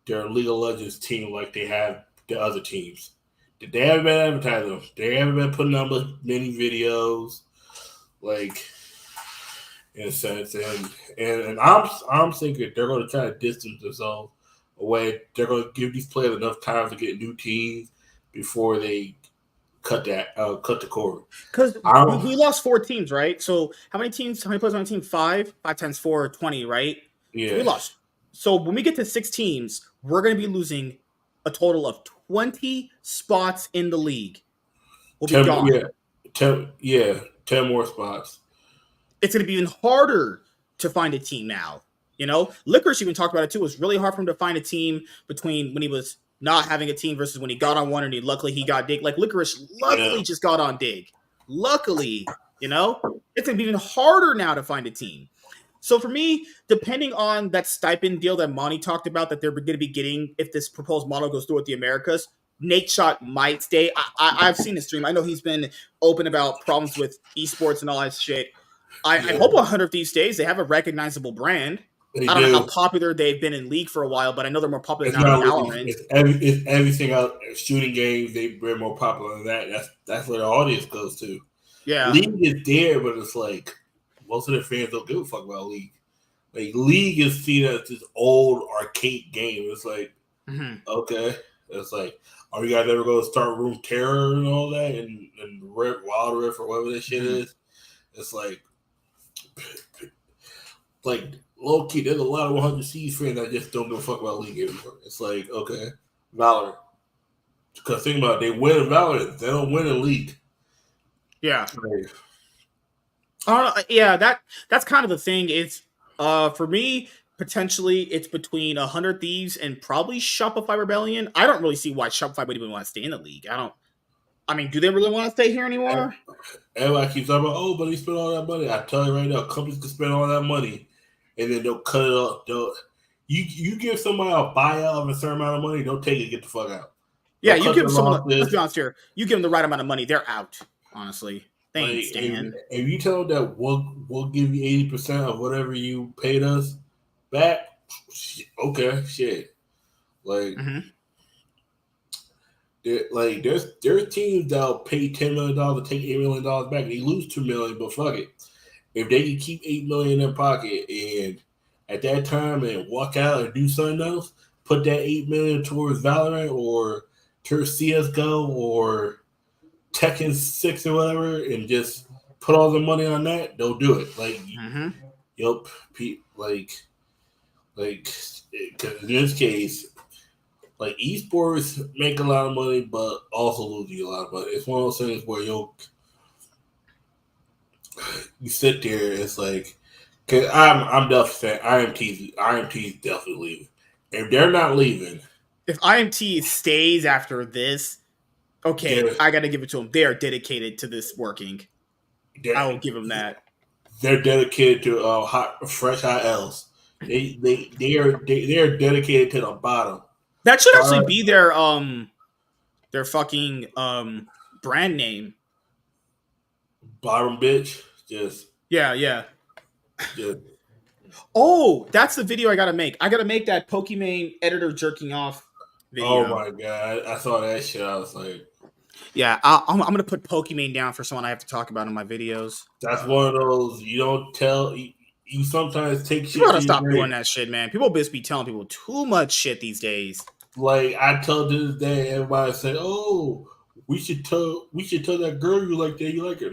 League of Legends team like they have the other teams. They haven't been advertising them. They haven't been putting up many videos, like, in a sense. And I'm thinking they're going to try to distance themselves away. They're going to give these players enough time to get new teams before they cut the cord. Because we lost 4 teams, right? So how many players on a team? 5 times 4, 20, right? Yeah. So we lost. So when we get to 6 teams, we're going to be losing a total of 20 spots in the league. We'll be gone. 10 more spots. It's going to be even harder to find a team now. Licorice even talked about it too. It was really hard for him to find a team between when he was not having a team versus when he got on one and luckily he got Dig. Like Licorice luckily just got on Dig. Luckily, it's going to be even harder now to find a team. So for me, depending on that stipend deal that Monty talked about that they're going to be getting if this proposed model goes through with the Americas, Nate Shot might stay. I've seen his stream. I know he's been open about problems with esports and all that shit. I hope 100 Thieves stays. They have a recognizable brand. I don't know how popular they've been in League for a while, but I know they're more popular now in Valorant. It's everything out shooting games. They're more popular than that. That's where the audience goes to. Yeah, League is there, but it's like most of their fans don't give a fuck about League. Like League is seen as this old arcade game. It's like, okay, it's like, are you guys ever going to start Room Terror and all that and Wild Rift or whatever this shit is? It's like low key, there's a lot of 100 C's fans that just don't give a fuck about League anymore. It's like, okay, Valorant. Because think about it, they win in Valorant, they don't win in League. Yeah. Yeah, that's kind of the thing. It's for me, potentially it's between 100 Thieves and probably Shopify Rebellion. I don't really see why Shopify would even want to stay in the league. Do they really want to stay here anymore? Everybody keeps talking about, but he spent all that money. I tell you right now, companies can spend all that money and then they'll cut it up. You give somebody a buyout of a certain amount of money, don't take it, get the fuck out. Yeah, you give someone. Let's be honest here. You give them the right amount of money, they're out. Honestly, they ain't staying. If you tell them that we'll give you 80% of whatever you paid us back, okay, shit. Like, there's teams that'll pay $10 million to take $8 million back, and they lose $2 million, but fuck it. If they can keep $8 million in their pocket and at that time and walk out and do something else, put that $8 million towards Valorant or towards CS:GO or Tekken 6 or whatever, and just put all the money on that, they'll do it. Like, Like, because in this case, like esports make a lot of money, but also lose you a lot of money. It's one of those things where you sit there. It's like, because I'm definitely saying IMT's definitely leaving. If they're not leaving, if IMT stays after this, okay, I got to give it to them. They are dedicated to this working. I will give them that. They're dedicated to fresh ILs. They are dedicated to the bottom. That should actually be their fucking brand name. Bottom bitch, just yeah. Oh, that's the video I gotta make. I gotta make that Pokimane editor jerking off video. Oh my god, I saw that shit. I was like, yeah, I'm gonna put Pokimane down for someone I have to talk about in my videos. That's one of those you don't tell. You sometimes take shit. You gotta stop doing that shit, man. People just be telling people too much shit these days. Like I tell this day, everybody say, "Oh, we should tell that girl you like that you like her."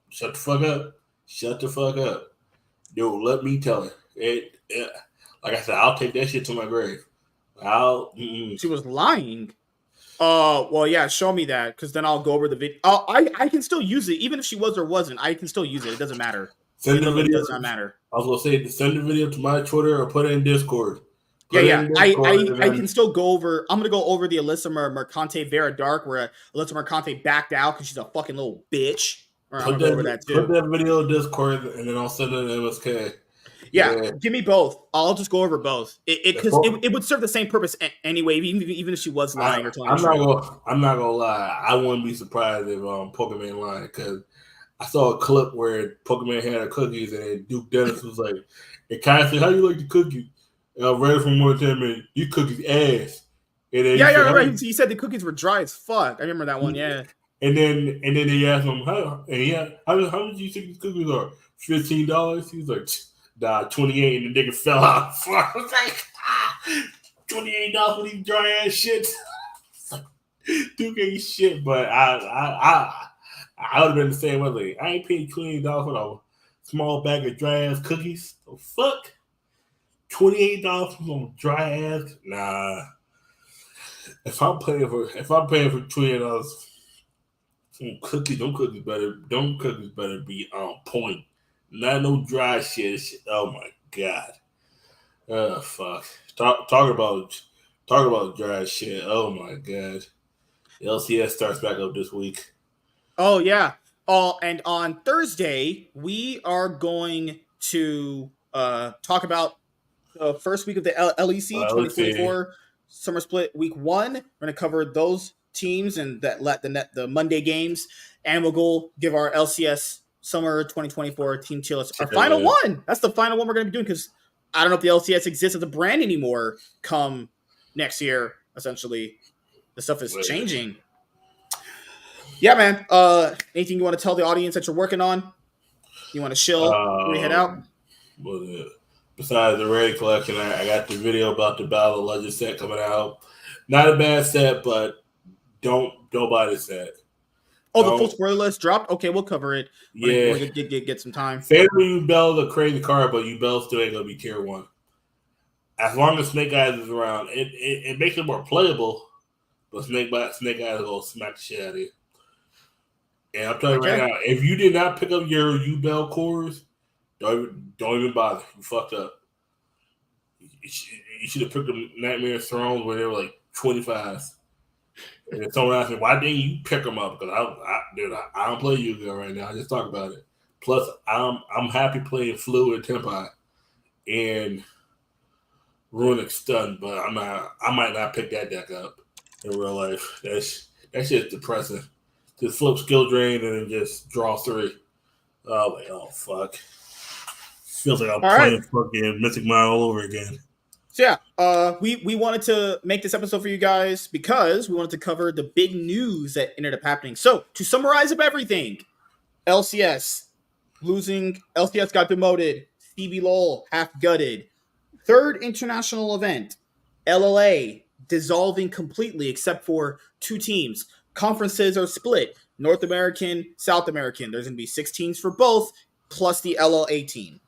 Shut the fuck up. Shut the fuck up. Yo, let me tell her. Like I said, I'll take that shit to my grave. She was lying. Well, yeah, show me that, because then I'll go over the video. I can still use it, even if she was or wasn't. I can still use it. It doesn't matter. Send the video. It does not matter. I was gonna say, send the video to my Twitter or put it in Discord. I can still go over. I'm gonna go over the Alyssa Mercante Vera Dark, where Alyssa Mercante backed out because she's a fucking little bitch. Put that video in Discord, and then I'll send it to MSK. Yeah, give me both. I'll just go over both. It would serve the same purpose anyway, even if she was lying or telling. I'm not gonna lie. I wouldn't be surprised if Pokimane lying, because I saw a clip where Pokimane had her cookies and Duke Dennis was like, "Hey, Kai said, how you like the cookies?" And I read it from 1 to 10 minutes. You cookies ass. And then right. He said the cookies were dry as fuck. I remember that one. Yeah. And then they asked him, how much do you think these cookies are? $15? He was like, nah, 28, and the nigga fell out. I was like, $28 for these dry ass shits. Duke ain't shit, but I would have been the same way. Like, I ain't paying $28 for a small bag of dry ass cookies. The fuck? $28 for some dry ass? Nah. If I'm paying for $28, some cookies, them cookies better be on point. Not no dry shit. Oh my god. Oh fuck. Talk about dry shit. Oh my god. The LCS starts back up this week. Oh yeah. And on Thursday we are going to talk about the first week of the LEC 2024 Summer Split Week 1. We're going to cover those teams and the Monday games, and we'll go give our LCS Summer 2024 team tier list. Our final one. That's the final one we're going to be doing, because I don't know if the LCS exists as a brand anymore come next year. Essentially, the stuff is changing. Yeah, man. Anything you want to tell the audience that you're working on? You want to chill when we head out? Besides the Raid collection, I got the video about the Battle of Legends set coming out. Not a bad set, but don't buy the set. Oh, the full spoiler list dropped? Okay, we'll cover it. Yeah. We'll get some time. Favorite YuGiOh a crazy card, but YuGiOh still ain't going to be tier 1. As long as Snake Eyes is around, it makes it more playable, but Snake Eyes is going to smack the shit out of you. And I'm telling you right now, if you did not pick up your YuGiOh cores, don't even bother. You fucked up. You should have picked up Nightmare Thrones where they were like 25s. And then someone asked me, why didn't you pick them up? Because I don't play YuGiOh right now. I just talk about it. Plus, I'm happy playing Flu and Tempai and Runic Stun, but I might not pick that deck up in real life. That shit's depressing. Just flip skill drain and then just draw 3. Oh fuck. Feels like I'm playing fucking Mythic Mine all over again. So yeah, we wanted to make this episode for you guys because we wanted to cover the big news that ended up happening. So to summarize up everything, LCS got demoted. CB LOL half gutted. Third international event, LLA dissolving completely except for 2 teams. Conferences are split. North American, South American. There's going to be 6 teams for both, plus the LLA team.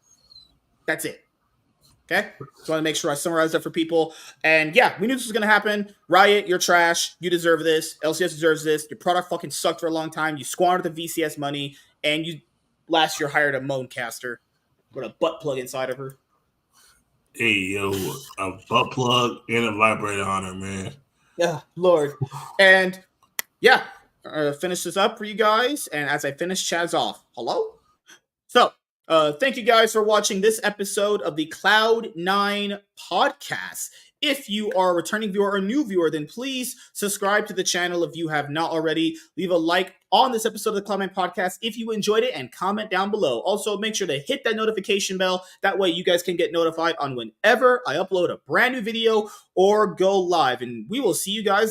That's it. Okay? Just want to make sure I summarize that for people. And yeah, we knew this was going to happen. Riot, you're trash. You deserve this. LCS deserves this. Your product fucking sucked for a long time. You squandered the VCS money. And you last year hired a moancaster with a butt plug inside of her. Hey, yo, a butt plug and a vibrator on her, man. Yeah, Lord. And yeah, finish this up for you guys. And as I finish, Chad's off. Hello? So, thank you guys for watching this episode of the Cloud9 podcast. If you are a returning viewer or a new viewer, then please subscribe to the channel if you have not already. Leave a like on this episode of the Cloud9 podcast if you enjoyed it, and comment down below. Also, make sure to hit that notification bell. That way you guys can get notified on whenever I upload a brand new video or go live. And we will see you guys later.